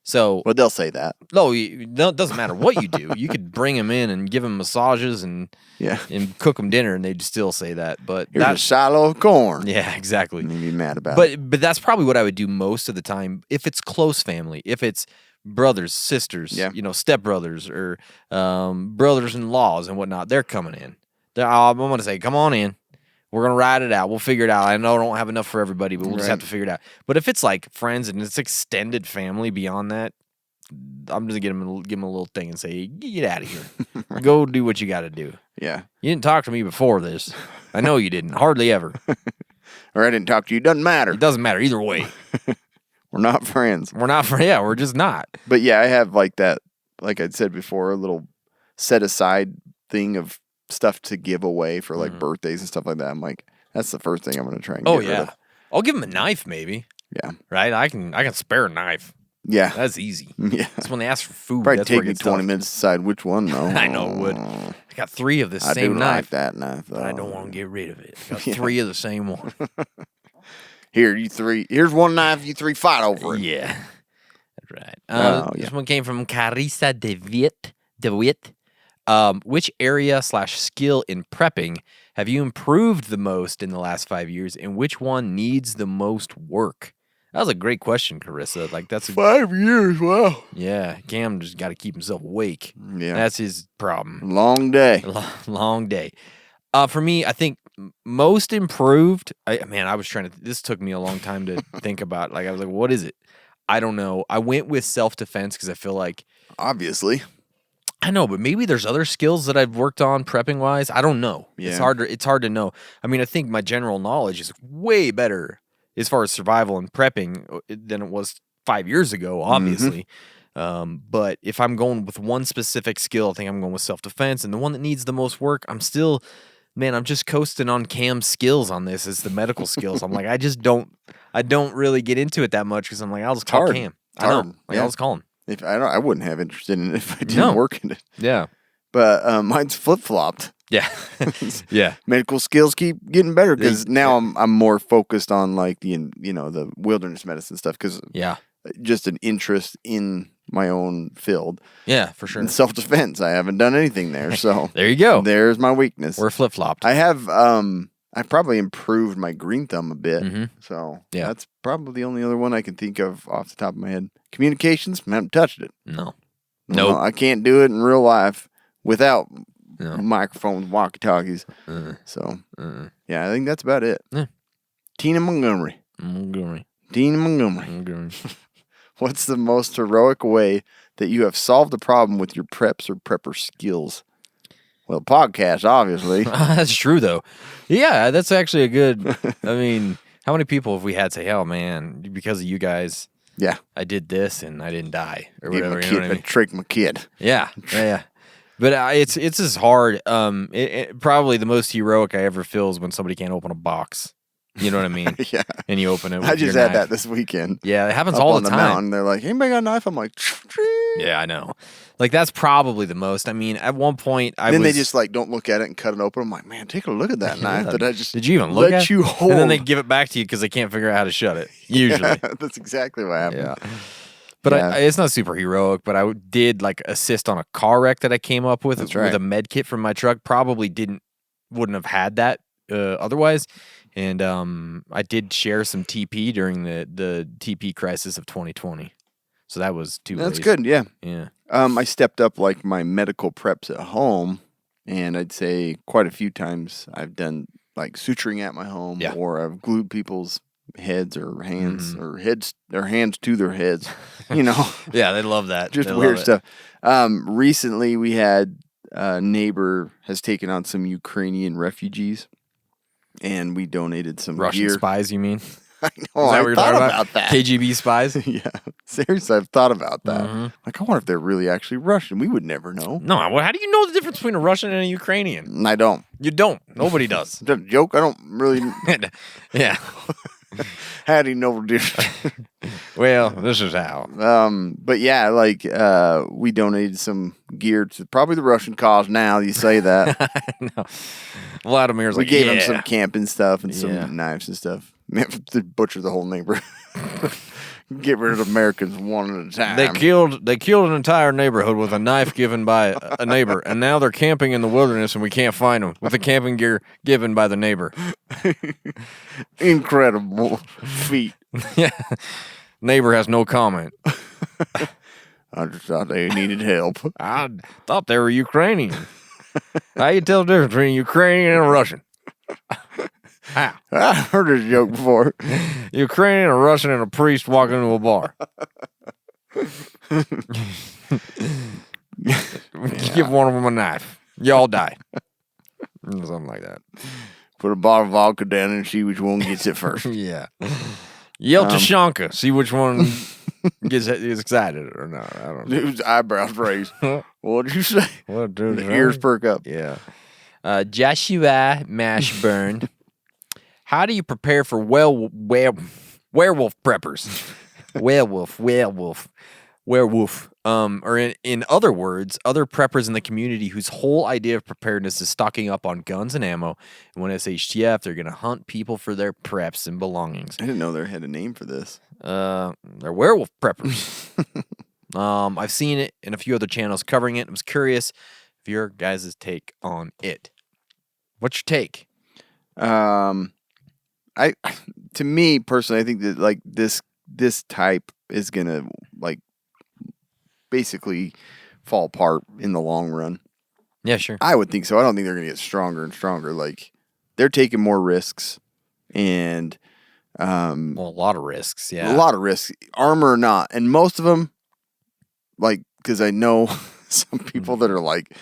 So, Well, they'll say that. no, it doesn't matter what you do. You could bring them in and give them massages and Yeah. cook them dinner, and they'd still say that. But Here's a silo of corn. yeah, exactly. And you'd be mad about it. But that's probably what I would do most of the time if it's close family, if it's brothers, sisters, Yeah. stepbrothers or brothers-in-laws and whatnot. They're coming in. I'm going to say, come on in. We're going to ride it out. We'll figure it out. I know I don't have enough for everybody, but we'll just have to figure it out. But if it's like friends and it's extended family beyond that, I'm just gonna give him a little thing and say, get out of here. Go do what you got to do. Yeah. You didn't talk to me before this. I know you didn't. Hardly ever. Or I didn't talk to you. Doesn't matter. It doesn't matter either way. We're not friends. We're not. Yeah, we're just not. But yeah, I have like that, like I'd said before, a little set aside thing of stuff to give away for like birthdays and stuff like that. I'm like, that's the first thing I'm going to try and get rid of. I'll give him a knife, maybe. Yeah. Right? I can spare a knife. Yeah. That's easy. Yeah. That's when they ask for food. Probably That's take where it me gets 20 tough. minutes to decide which one, though. I know it would. I got 3 of the I same do knife. like that knife, though. But I don't want to get rid of it. I got 3 of the same one. Here, you 3. Here's one knife. You 3 fight over it. Yeah. That's right. This one came from Carissa DeWitt. Which area/skill in prepping have you improved the most in the last 5 years, and which one needs the most work? That was a great question, Carissa. Like, that's 5 years, wow. Yeah, Cam just got to keep himself awake. Yeah. That's his problem. Long day. Long day. For me, I think most improved. I was trying to. This took me a long time to think about. Like, I was like, what is it? I don't know. I went with self-defense because I feel like, obviously, I know, but maybe there's other skills that I've worked on prepping wise. I don't know. Yeah. It's hard to know. I mean, I think my general knowledge is way better as far as survival and prepping than it was 5 years ago, obviously. But if I'm going with one specific skill, I think I'm going with self-defense. And the one that needs the most work, I'm just coasting on Cam's skills on this. It's the medical skills. I'm like, I don't really get into it that much because I'm like, I'll just call Cam. I know. Like, I'll just call him. I wouldn't have interest in it if I didn't work in it. Yeah. But mine's flip-flopped. Yeah. Yeah. Medical skills keep getting better because now I'm more focused on like the wilderness medicine stuff because just an interest in my own field. Yeah, for sure. And self-defense, I haven't done anything there, so there you go. There's my weakness. We're flip-flopped. I have I probably improved my green thumb a bit, so that's probably the only other one I can think of off the top of my head. Communications, I haven't touched it. No, I can't do it in real life without microphones, walkie-talkies. So, yeah, I think that's about it. Yeah. Tina Montgomery. Tina Montgomery. What's the most heroic way that you have solved a problem with your preps or prepper skills? Well, podcast, obviously. That's true, though. Yeah, that's actually a good. I mean, how many people have we had say, "Oh man, because of you guys, I did this and I didn't die," or whatever. Kid, you know what I mean? Trick my kid. Yeah. But it's as hard. Probably the most heroic I ever feel is when somebody can't open a box. You know what I mean? Yeah. And you open it with I just your had knife. that this weekend. Yeah, it happens Up all on the the time. mountain, they're like, anybody got a knife? I'm like, yeah, I know. Like, that's probably the most. I mean, at one point, they just like don't look at it and cut it open. I'm like, man, take a look at that knife that I just did you even look let at? you hold. And then they give it back to you because they can't figure out how to shut it. Usually. Yeah, that's exactly what happened. Yeah. But it's not super heroic, but I did like assist on a car wreck that I came up with with a med kit from my truck. Probably wouldn't have had that otherwise. And I did share some TP during the TP crisis of 2020. So that was 2 ways. That's good, yeah. Yeah. I stepped up like my medical preps at home, and I'd say quite a few times I've done like suturing at my home, or I've glued people's heads or hands or hands to their heads, Yeah, they love that. Just They weird love it. stuff. Recently we had a neighbor has taken on some Ukrainian refugees, and we donated some Russian gear. spies, you mean? I know. Is that what you're thought talking about that. KGB spies? Yeah, seriously, I've thought about that. Like, I wonder if they're really actually Russian. We would never know. No, how do you know the difference between a Russian and a Ukrainian? And I don't. You don't. Nobody does. Is that a joke? I don't really. Yeah. How do you know the difference? Well, this is how. But yeah, like we donated some gear to probably the Russian cause. Now you say that. No. Vladimir's We like, gave him some camping stuff and some Yeah. knives and stuff. Man, to butcher the whole neighborhood. Get rid of Americans one at a time. They killed an entire neighborhood with a knife given by a neighbor, and now they're camping in the wilderness and we can't find them with the camping gear given by the neighbor. Incredible feat. Yeah. Neighbor has no comment. I just thought they needed help. I thought they were Ukrainian. How you tell the difference between a Ukrainian and a Russian? How? I heard this joke before. Ukrainian, a Russian, and a priest walking into a bar. Give one of them a knife. Y'all die. Something like that. Put a bottle of vodka down and see which one gets it first. Yeah. Yell to Shanka. See which one gets excited or not. I don't know. Dude's eyebrows raised. What'd you say? What, dude? The ears perk up. Yeah. Joshua Mashburn. How do you prepare for werewolf preppers? Werewolf. Or in other words, other preppers in the community whose whole idea of preparedness is stocking up on guns and ammo. And when it's Shtf, they're going to hunt people for their preps and belongings. I didn't know they had a name for this. They're werewolf preppers. I've seen it in a few other channels covering it. I was curious of your guys' take on it. What's your take? To me personally, I think that like this type is gonna like basically fall apart in the long run. Yeah, sure. I would think so. I don't think they're gonna get stronger and stronger. Like they're taking more risks and Well, a lot of risks. Yeah, a lot of risks, armor or not, and most of them, like because I know some people that are like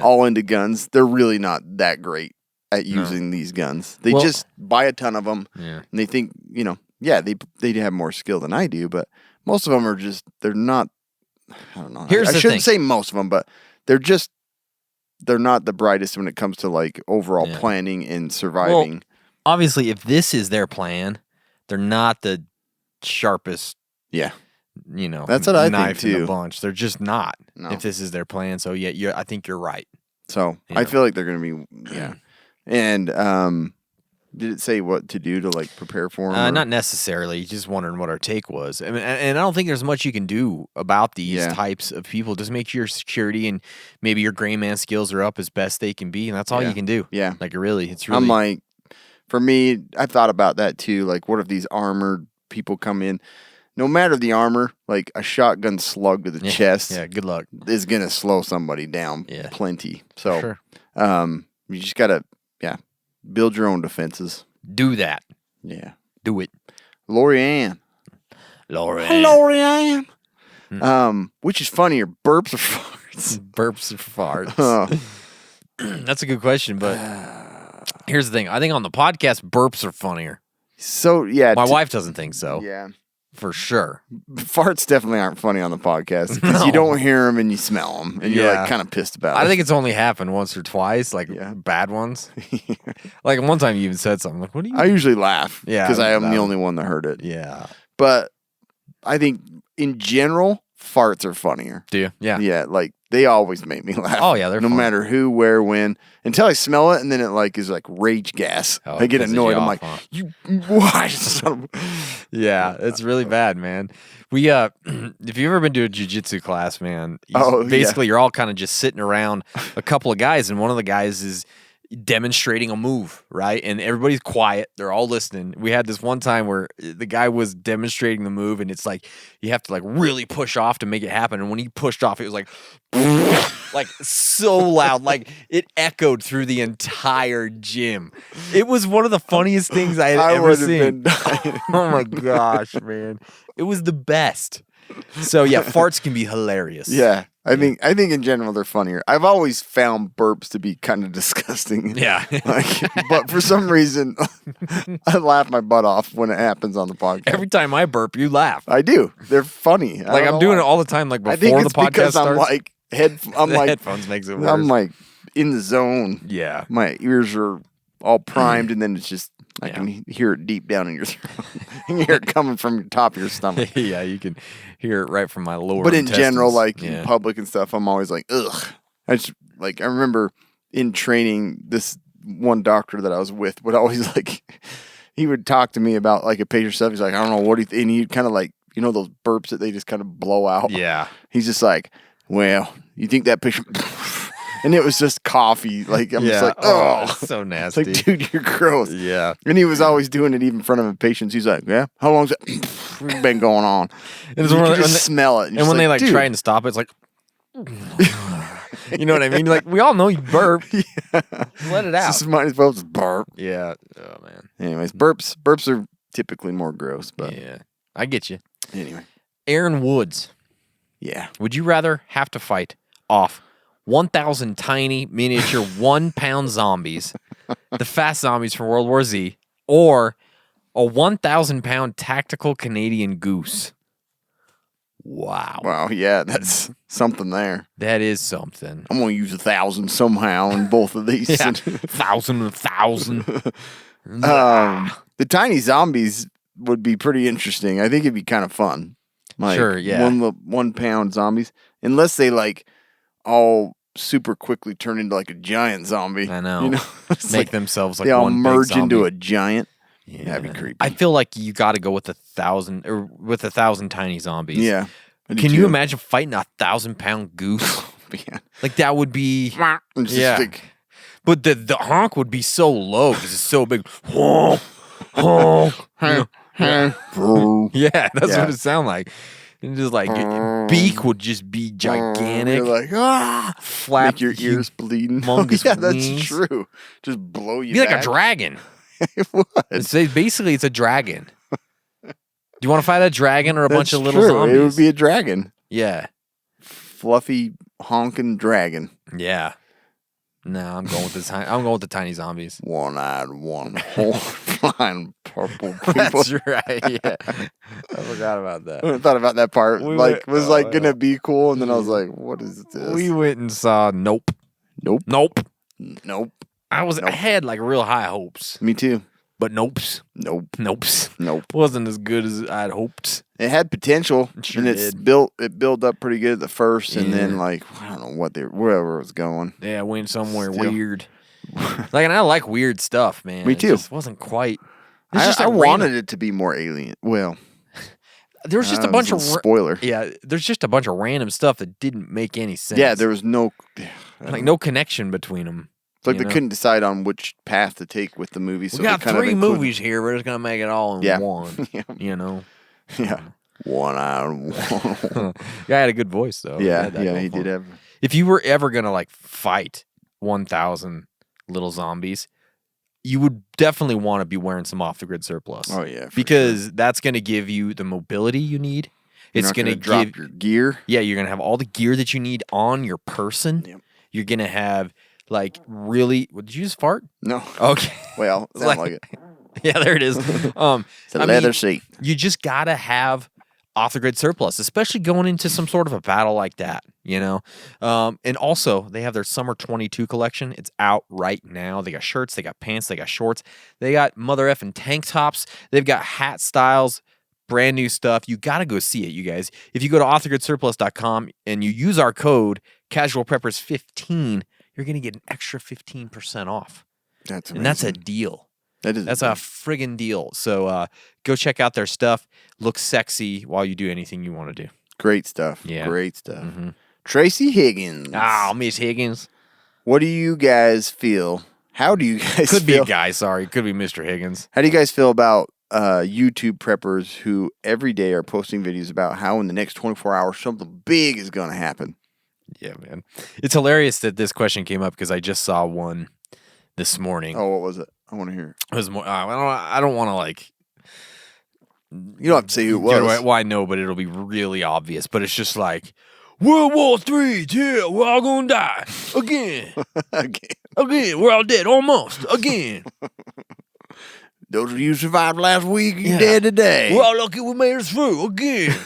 all into guns. They're really not that great at using these guns. They just buy a ton of them, and they think, they have more skill than I do, but most of them are just, they're not, I don't know. Here's I the shouldn't thing. say most of them, but they're not the brightest when it comes to like overall planning and surviving. Well, obviously, if this is their plan, they're not the sharpest, that's what I think knife in too. the bunch. They're just not. No. If this is their plan, so I think you're right. So I feel like they're going to be, And did it say what to do to like prepare for them? Not necessarily. Just wondering what our take was. I mean, and I don't think there's much you can do about these types of people. Just make sure your security and maybe your gray man skills are up as best they can be, and that's all you can do. Yeah, like it's really. I'm like, for me, I thought about that too. Like, what if these armored people come in? No matter the armor, like a shotgun slug to the chest, good luck, is gonna slow somebody down plenty. So, sure. You just gotta, build your own defenses. Do that. Yeah, do it. Lorianne. Which is funnier, burps or farts? Burps or farts. That's a good question, but here's the thing. I think on the podcast, burps are funnier. So, my wife doesn't think so. Yeah. For sure. Farts definitely aren't funny on the podcast because you don't hear them and you smell them and you're like kind of pissed about it. I think it's only happened once or twice, like bad ones. Like one time you even said something like, "What do you?" I usually laugh because I am the loud. only one that heard it. Yeah. But I think in general, farts are funnier. Do you? Yeah. Yeah, like they always make me laugh. Oh yeah, they're no fun. matter who, where, when, until I smell it, and then it like is like rage gas. I get annoyed. I'm like, you why? Yeah, it's really bad, man. We if you've ever been to a jiu-jitsu class, man, basically you're all kind of just sitting around a couple of guys, and one of the guys is demonstrating a move, right? And everybody's quiet. They're all listening. We had this one time where the guy was demonstrating the move, and it's like you have to like really push off to make it happen. And when he pushed off, it was like like so loud, like it echoed through the entire gym. It was one of the funniest things I had ever seen. Oh my gosh, man. It was the best. So yeah, farts can be hilarious. Yeah. I think in general they're funnier. I've always found burps to be kind of disgusting. Yeah. But for some reason I laugh my butt off when it happens on the podcast. Every time I burp, you laugh. I do. They're funny. Like I'm doing it all the time, like before I think the it's podcast because starts. I'm like headphones makes it worse. I'm like in the zone. Yeah. My ears are all primed, and then it's just I can hear it deep down in your throat. You can hear it coming from the top of your stomach. Yeah, you can hear it right from my lower. But in intestines. general, like in public and stuff, I'm always like, ugh. I remember in training, this one doctor that I was with would always like, he would talk to me about like a patient stuff. He's like, I don't know what he, and he'd kind of like, those burps that they just kind of blow out. Yeah. He's just like, well, you think that patient, and it was just coffee. Like, I'm just like, oh, so nasty. It's like, dude, you're gross. Yeah. And he was always doing it even in front of patients. He's like, yeah, how long's it been going on? And you can just smell it. And when they like dude. try and stop it, it's like, you know what I mean? Like, we all know you burp. Let it out. Just might as well just burp. Yeah. Oh, man. Anyways, burps are typically more gross, but yeah, I get you. Anyway. Aaron Woods. Yeah. Would you rather have to fight off 1,000 tiny, miniature 1-pound zombies, the fast zombies from World War Z, or a 1,000-pound tactical Canadian goose? Wow. Wow. Yeah, that's something there. That is something. I'm going to use 1,000 somehow in both of these. Yeah. 1,000. The tiny zombies would be pretty interesting. I think it'd be kind of fun. Like Sure, yeah. 1 pound zombies. Unless they like all super quickly turn into like a giant zombie. I know. You know? It's Make like themselves like they all one big merge zombie. into a giant. Yeah. That'd be creepy. I feel like you got to go with 1,000 or with 1,000 tiny zombies. Yeah. I do Can you too. imagine fighting a 1,000-pound goose? Yeah. Like that would be. And just Yeah. like- But the honk would be so low because it's so big. Honk, honk. Yeah, that's Yeah. what it sound like. And just like your beak would just be gigantic. You're like, ah, Flap make your ears bleeding. humongous yeah, that's wings. true. Just blow you Be like a back. dragon. It would. Basically, it's a dragon. Do you want to fight a dragon or a bunch That's of little true. zombies? It would be a dragon. Yeah. Fluffy, honking dragon. Yeah. No, I'm going with the tiny zombies. One-eyed, one horn, flying purple people. That's right. Yeah. I forgot about that. I thought about that part. We Like, went- was like gonna be cool, and then I was like, "What is this?" We went and saw Nope. Nope. Nope. Nope. I had like real high hopes, Me too. but nopes. Nope. Nopes. Nope. Wasn't as good as I'd hoped. It had potential, It sure and it's did. built up pretty good at the first, and then Yeah. like I don't know wherever it was going. Yeah, it went somewhere Still. weird. Like, and I like weird stuff, man. Me It too. just wasn't quite. It's I, just a I wanted random- it to be more alien. Well, There was just a that bunch was of spoiler. Yeah, there's just a bunch of random stuff that didn't make any sense. Yeah, there was no like no connection between them. It's like you they know? couldn't decide on which path to take with the movie. So We got they kind of 3 included- movies here. We're just gonna make it all in Yeah. one. Yeah. You know, Yeah, one eye, one. guy had a good voice though. Yeah, had that yeah, going he for did him. have. If you were ever gonna like fight 1,000 little zombies, you would definitely want to be wearing some off the grid surplus. Oh yeah, for because that's gonna give you the mobility you need. You're It's not gonna drop give your gear. Yeah, you're gonna have all the gear that you need on your person. Yep. You're gonna have like really. What, did you just fart? No, Okay. well, It's sound like it. Yeah, there it is. It's a I leather mean, seat. you just gotta have off the grid surplus, especially going into some sort of a battle like that, you know? And also, they have their Summer 22 collection. It's out right now. They got shirts, they got pants, they got shorts, they got mother effing tank tops, they've got hat styles, brand new stuff. You gotta go see it, you guys. If you go to offthegridsurplus.com and you use our code CASUALPREPPERS15, you're gonna get an extra 15% off. That's amazing. And that's a deal. That is That's a friggin' deal. So go check out their stuff. Look sexy while you do anything you want to do. great stuff. Yeah. Great stuff. Mm-hmm. Tracy Higgins. Oh, Miss Higgins. What do you guys feel? How do you guys Could be feel? a guy, sorry. Could be Mr. Higgins. How do you guys feel about YouTube preppers who every day are posting videos about how in the next 24 hours something big is going to happen? Yeah, man. It's hilarious that this question came up because I just saw one this morning. Oh, what was it? I want to hear. It was more, I don't want to like. You don't have to say who it get was. away- Well, I know, but it'll be really obvious. But it's just like World War III. Yeah, we're all gonna die again. Again. Again, we're all dead almost again. Those of you who survived last week, you're Yeah. dead today. We're all lucky we made it through again.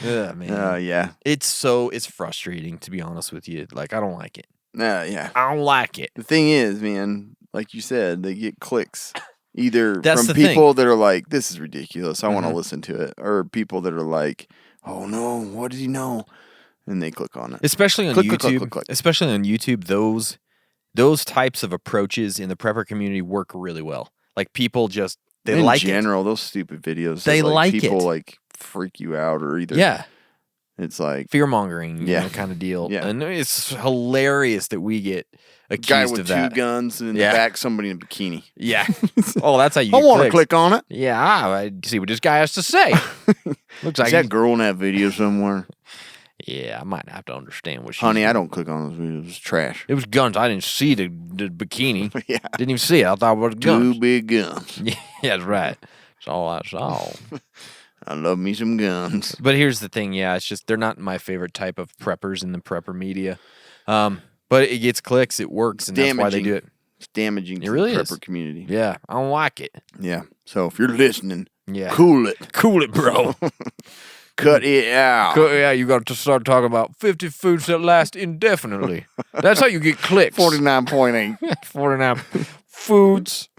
Yeah, man. Yeah. It's frustrating to be honest with you. Like I don't like it. Yeah. I don't like it. The thing is, man, like you said, they get clicks either That's from the thing. people that are like, this is ridiculous, I want to Mhm. listen to it, or people that are like, oh no, what did he know? And they click on it. Especially on Click, YouTube. click, click, click, click. Especially on YouTube, those types of approaches in the prepper community work really well. Like people just they In like general, those stupid videos. They that, like people it. like freak you out, or either it. Yeah. it's like Fear mongering, Yeah. kind of deal. Yeah. And it's hilarious that we get accused guy of with that. two guns and in Yeah. the back somebody in a bikini. Yeah. Oh, that's how you I want to click. click on it. Yeah, I see what this guy has to say. Looks like Is that he- girl in that video somewhere? Yeah, I might have to understand what she. Honey, I don't click on those videos. It's trash. It was guns. I didn't see the bikini. Yeah. Didn't even see it. I thought it was guns. Two big guns. Yeah, that's right. That's all I saw. I love me some guns. But here's the thing, yeah, it's just they're not my favorite type of preppers in the prepper media. But it gets clicks, it works, and that's why they do it. It's damaging to really the is. prepper community. Yeah, I don't like it. Yeah. So if you're listening, Yeah. cool it. Cool it, bro. Cut it out. Yeah, you got to start talking about 50 foods that last indefinitely. That's how you get clicks. 49.8. 49 foods.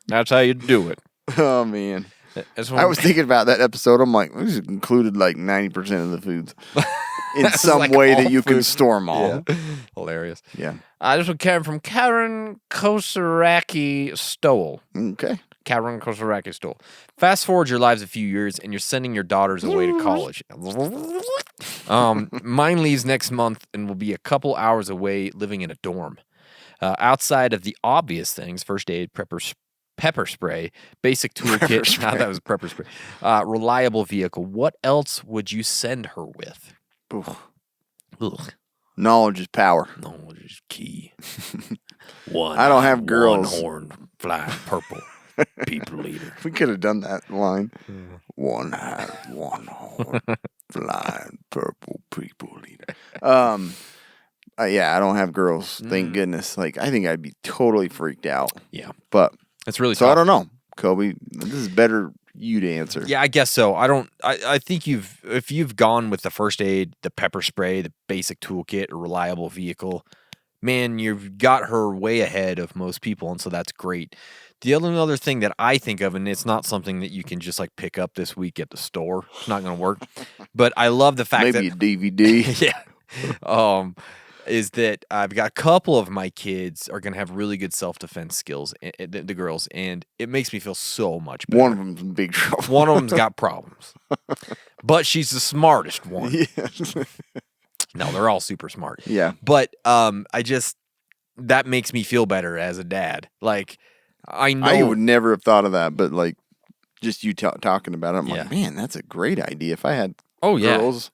That's how you do it. Oh, man. That's I was thinking about that episode. I'm like, we just included like 90% of the foods in some like way all that you can food. store them all. Yeah. Hilarious. Yeah. This one came from Karen Kosaraki Stoll. Okay. Karen Kosaraki Stoll. Fast forward your lives a few years and you're sending your daughters away to college. Mine leaves next month and will be a couple hours away living in a dorm. Outside of the obvious things, first aid, pepper spray, basic toolkit. Now that was pepper spray. Reliable vehicle. What else would you send her with? Ugh. Ugh. Knowledge is power. Knowledge is key. One. I don't have girls. One horn, flying purple. People leader. We could have done that line. One hat, one horn, flying purple people leader. Yeah, I don't have girls. Thank goodness. Like, I think I'd be totally freaked out. Yeah, But it's really so tough. I don't know, Kobe. This is better you to answer. Yeah, I guess so. I think if you've gone with the first aid, the pepper spray, the basic toolkit, a reliable vehicle, man, you've got her way ahead of most people, and so that's great. The only other thing that I think of, and it's not something that you can just like pick up this week at the store. It's not going to work. But I love the fact Maybe that a DVD. yeah. Is that I've got a couple of my kids are going to have really good self-defense skills, the girls, and it makes me feel so much better. One of them's in big trouble. One of them's got problems. But she's the smartest one. Yeah. No, they're all super smart. Yeah. But that makes me feel better as a dad. Like, I know. I would never have thought of that, but like just you talking about it, I'm Yeah. like, man, that's a great idea. If I had yeah. girls,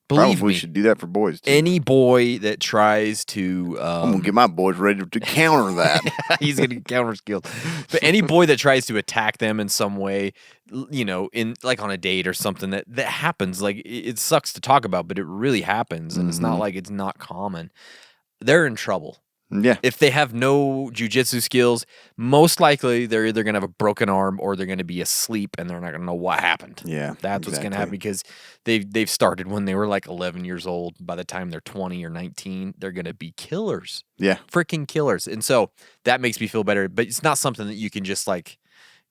Believe probably me, should do that for boys too. any boy that tries to I'm gonna get my boys ready to counter that. he's gonna counter skills. But any boy that tries to attack them in some way, in like on a date or something, that happens. Like, it sucks to talk about, but it really happens, and it's not like it's not common. They're in trouble. Yeah. If they have no jujitsu skills, most likely they're either going to have a broken arm or they're going to be asleep and they're not going to know what happened. Yeah, That's what's going to happen because they've started when they were like 11 years old. By the time they're 20 or 19, they're going to be killers. Yeah. Freaking killers. And so that makes me feel better, but it's not something that you can just like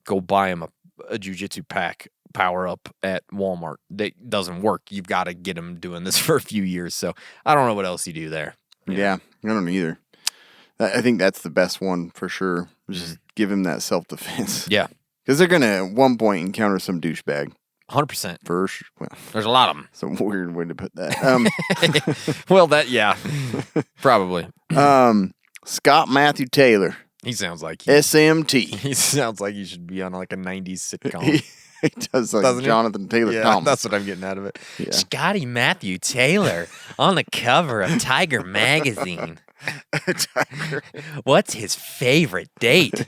go buy them a jujitsu pack power up at Walmart. That doesn't work. You've got to get them doing this for a few years. So I don't know what else you do there. Yeah, I don't either. I think that's the best one for sure. Just give him that self-defense. Yeah. Because they're going to, at one point, encounter some douchebag. 100%. For sure. Well, There's a lot of them. it's a weird way to put that. Well, yeah, probably. Scott Matthew Taylor, He sounds like SMT. he sounds like he should be on like a 90s sitcom. He does like Doesn't he? Jonathan Taylor Yeah, Thomas. that's what I'm getting out of it. Yeah. Scotty Matthew Taylor on the cover of Tiger magazine. What's his favorite date?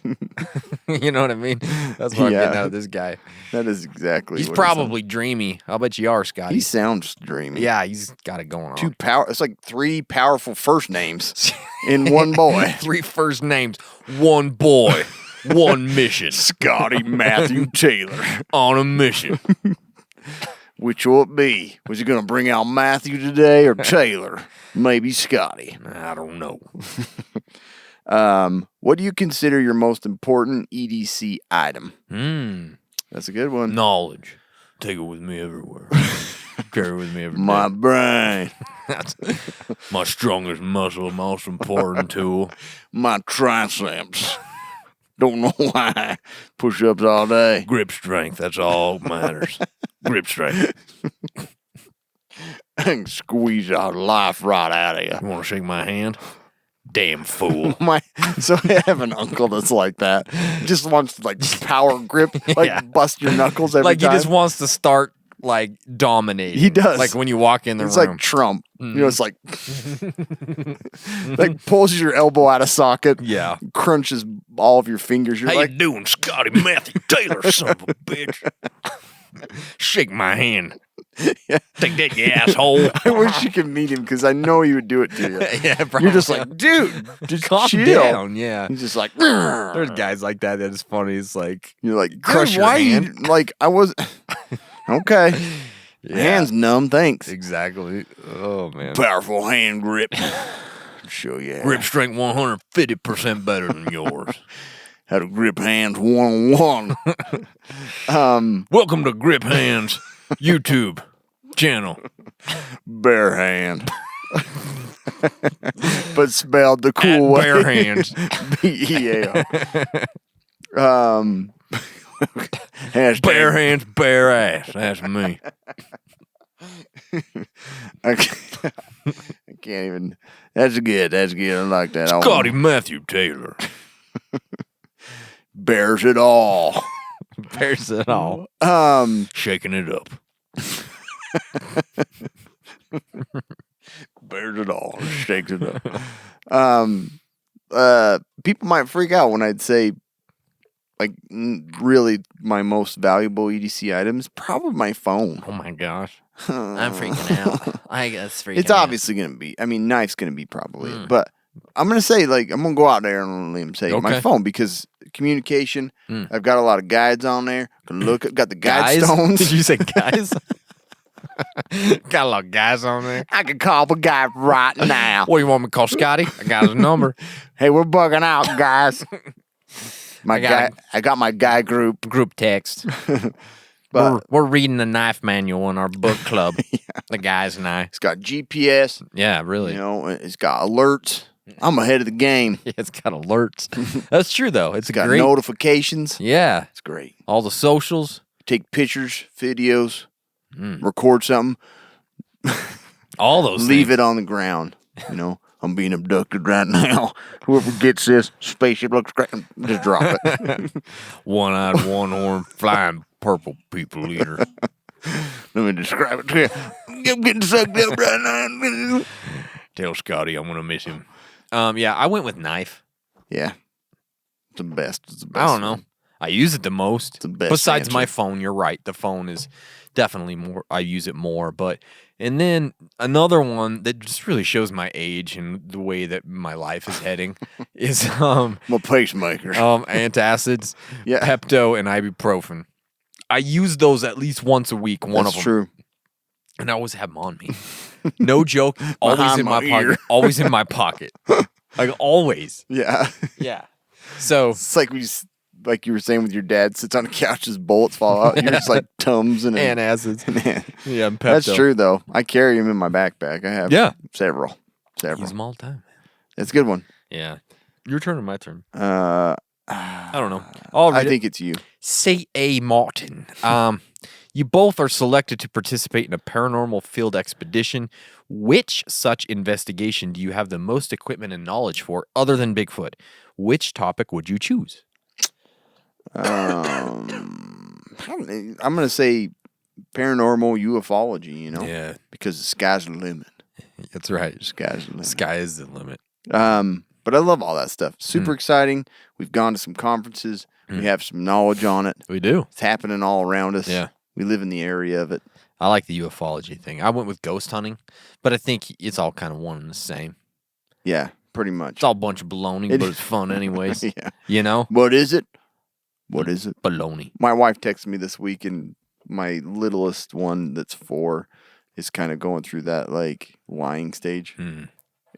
You know what I mean? That's what I'm Yeah. getting out of this guy. That is exactly He's what probably dreamy. I'll bet you are, Scotty. He sounds dreamy. Yeah, he's got it going on. It's like three powerful first names in one boy. 3 first names, 1 boy, 1 mission. Scotty Matthew Taylor. On a mission. Which will it be? Was he going to bring out Matthew today or Taylor? Maybe Scotty. I don't know. What do you consider your most important EDC item? That's a good one. Knowledge. Take it with me everywhere. Carry it with me every My day. brain. That's my strongest muscle, most important tool. My triceps. Don't know why. Push-ups all day. Grip strength. That's all that matters. Grip strength. I can squeeze our life right out of you. You want to shake my hand? Damn fool. So I have an uncle that's like that. Just wants to like power grip, like Yeah. bust your knuckles every Like time. he just wants to start like dominating. He does. Like when you walk in the It's room. like Trump. You know, it's like like pulls your elbow out of socket. Yeah. Crunches all of your fingers. You're How like, you doing, Scotty Matthew Taylor, son of a bitch? Shake my hand. Take that, you asshole. I wish you could meet him because I know he would do it to you. Yeah, You're just like, dude, just calm chill. down. Yeah. He's just like, There's guys like that is funny. It's like, you're like, crush dude, your why hand. you like? I was okay. Yeah. Hand's numb. Thanks. Exactly. Oh, man. Powerful hand grip. Show you Grip strength 150% better than yours. how to grip hands 1-on-1. Welcome to Grip Hands YouTube channel. Bare hand. But spelled the cool way. Bare hands. BEAR. Hashtag. Bare hands, bare ass. That's me. I can't even. That's good. That's good. I like that. Scotty Matthew Taylor. Bears it all. Bears it all. Shaking it up. Bears it all. Shakes it up. People might freak out when I'd say, like, really my most valuable EDC item is probably my phone. Oh my gosh. I'm freaking out. I guess freaking It's obviously going to be. I mean, knife's going to be probably. But I'm going to say, like, I'm going to go out there and let him say my phone because communication, I've got a lot of guides on there. Can look, got the guide stones. Did you say guys? Got a lot of guys on there. I can call the guy right now. What, you want me to call Scotty? I got his number. Hey, we're bugging out, guys. I got my guy group. Group text. But we're reading the knife manual in our book club. The guys and I. It's got GPS. Yeah, really. You know, it's got alerts. I'm ahead of the game. Yeah, it's got alerts. That's true, though. It's got great. notifications. Yeah. It's great. All the socials. Take pictures, videos, record something. All those Leave things. it on the ground. You know, I'm being abducted right now. Whoever gets this spaceship looks great. Just drop it. One-eyed, one-horned, flying purple people eater. Let me describe it to you. I'm getting sucked up right now. Tell Scotty I'm going to miss him. Yeah, I went with knife. Yeah. It's the best. It's the best. I don't know. I use it the most. the best Besides my answer. phone, you're right. The phone is definitely more. I use it more. And then another one that just really shows my age and the way that my life is heading is I'm a pacemaker. antacids, Yeah. Pepto, and ibuprofen. I use those at least once a week. One That's of them. true. And I always have them on me. No joke. Always Behind in my my pocket. ear. Always in my pocket. Like always. Yeah. Yeah. So It's like like you were saying with your dad, sits on the couch, his bullets fall out. You're just like Tums and antacids. Yeah, and Pepto. That's true though. I carry him in my backpack. I have several. Use them all the time, man. That's a good one. Yeah. Your turn or my turn? I I don't know. think it's you. C.A. Martin. You both are selected to participate in a paranormal field expedition. Which such investigation do you have the most equipment and knowledge for other than Bigfoot? Which topic would you choose? I'm gonna say paranormal ufology. You know, Yeah. because the sky's the limit. That's right. Sky's the limit. Sky is the limit. But I love all that stuff. Super exciting. We've gone to some conferences. We have some knowledge on it. We do. It's happening all around us. Yeah. We live in the area of it. I like the ufology thing. I went with ghost hunting, but I think it's all kind of one and the same. Yeah, pretty much. It's all a bunch of baloney, but it's fun anyways. Yeah. You know? What is it? What is it? Baloney. My wife texted me this week, and my littlest one that's 4 is kind of going through that, like, lying stage.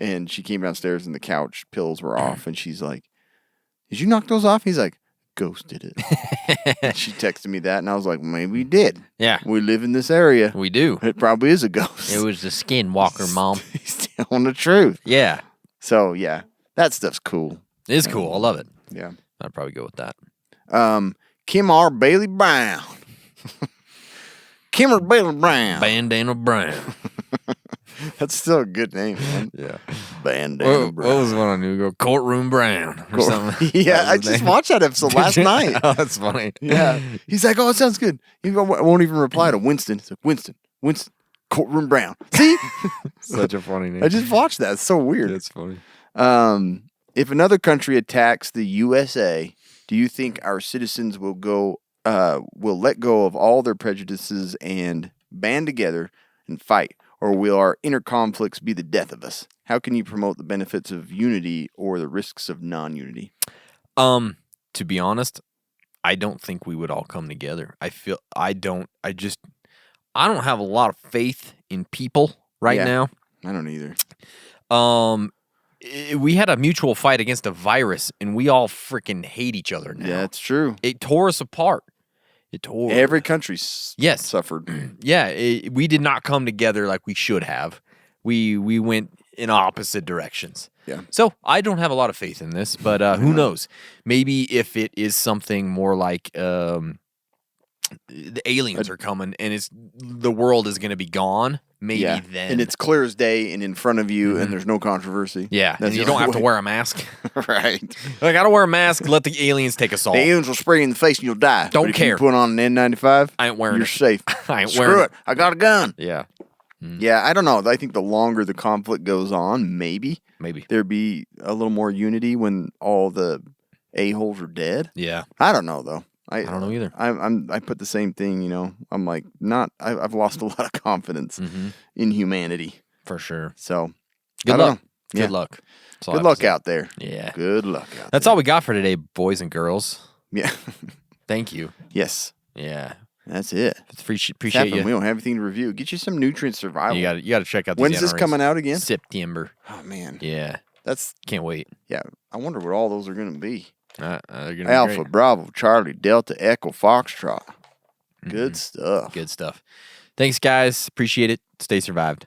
And she came downstairs, and the couch pills were off, and she's like, did you knock those off? He's like, ghost did it. And she texted me that, and I was like, maybe we did. Yeah. We live in this area. We do. It probably is a ghost. It was the skinwalker, Mom. He's telling the truth. Yeah. So, yeah, that stuff's cool. It is cool. I love it. Yeah. I'd probably go with that. Kim R. Bailey Brown. Kim R. Bailey Brown. Bandana Brown. That's still a good name, man. Yeah. Bandana What Brown. was one I knew? Go Courtroom Brown or something. Yeah, That I was his just name. watched that episode last night. Oh, that's funny. Yeah. He's like, oh, it sounds good. He won't even reply to Winston. He's like, Winston, Courtroom Brown. See? Such a funny name. I just watched that. It's so weird. That's funny. If another country attacks the USA, do you think our citizens will go will let go of all their prejudices and band together and fight, or will our inner conflicts be the death of us? How can you promote the benefits of unity or the risks of non-unity? To be honest, I don't think we would all come together. I don't have a lot of faith in people right Yeah, now. I don't either. We had a mutual fight against a virus, and we all freaking hate each other now. Yeah, it's true. It tore us apart. Every country suffered. Yeah, we did not come together like we should have. We went in opposite directions. Yeah. So I don't have a lot of faith in this, but who knows? Maybe if it is something more like the aliens are coming and the world is going to be gone. Maybe then. And it's clear as day and in front of you, and there's no controversy. Yeah, That's and you the don't only have to way. wear a mask. Right. I got to wear a mask. Let the aliens take us all. The aliens will spray you in the face and you'll die. Don't But if care. you put on an N95, I ain't wearing you're it. safe. I ain't Screw wearing it. I got a gun. Yeah, Yeah, I don't know. I think the longer the conflict goes on, maybe there'd be a little more unity when all the a-holes are dead. yeah. I don't know though. I don't know either. I put the same thing. You know, I'm like I've lost a lot of confidence in humanity For sure. So Good I don't luck. know. Yeah. Good luck. That's all I Good have to luck say. out there. Yeah. Good luck out. That's all we got for today, boys and girls. Yeah. Thank you. Yes. Yeah. That's it. Appreciate Happened. you. We don't have anything to review. Get you some nutrient survival. You got to check out. When's this coming out again? September. Oh man. Yeah. That's Can't wait. yeah. I wonder what all those are going to be. They're gonna be Alpha, great. Bravo, Charlie, Delta, Echo, Foxtrot. Good stuff. Good stuff. Thanks, guys. Appreciate it. Stay survived.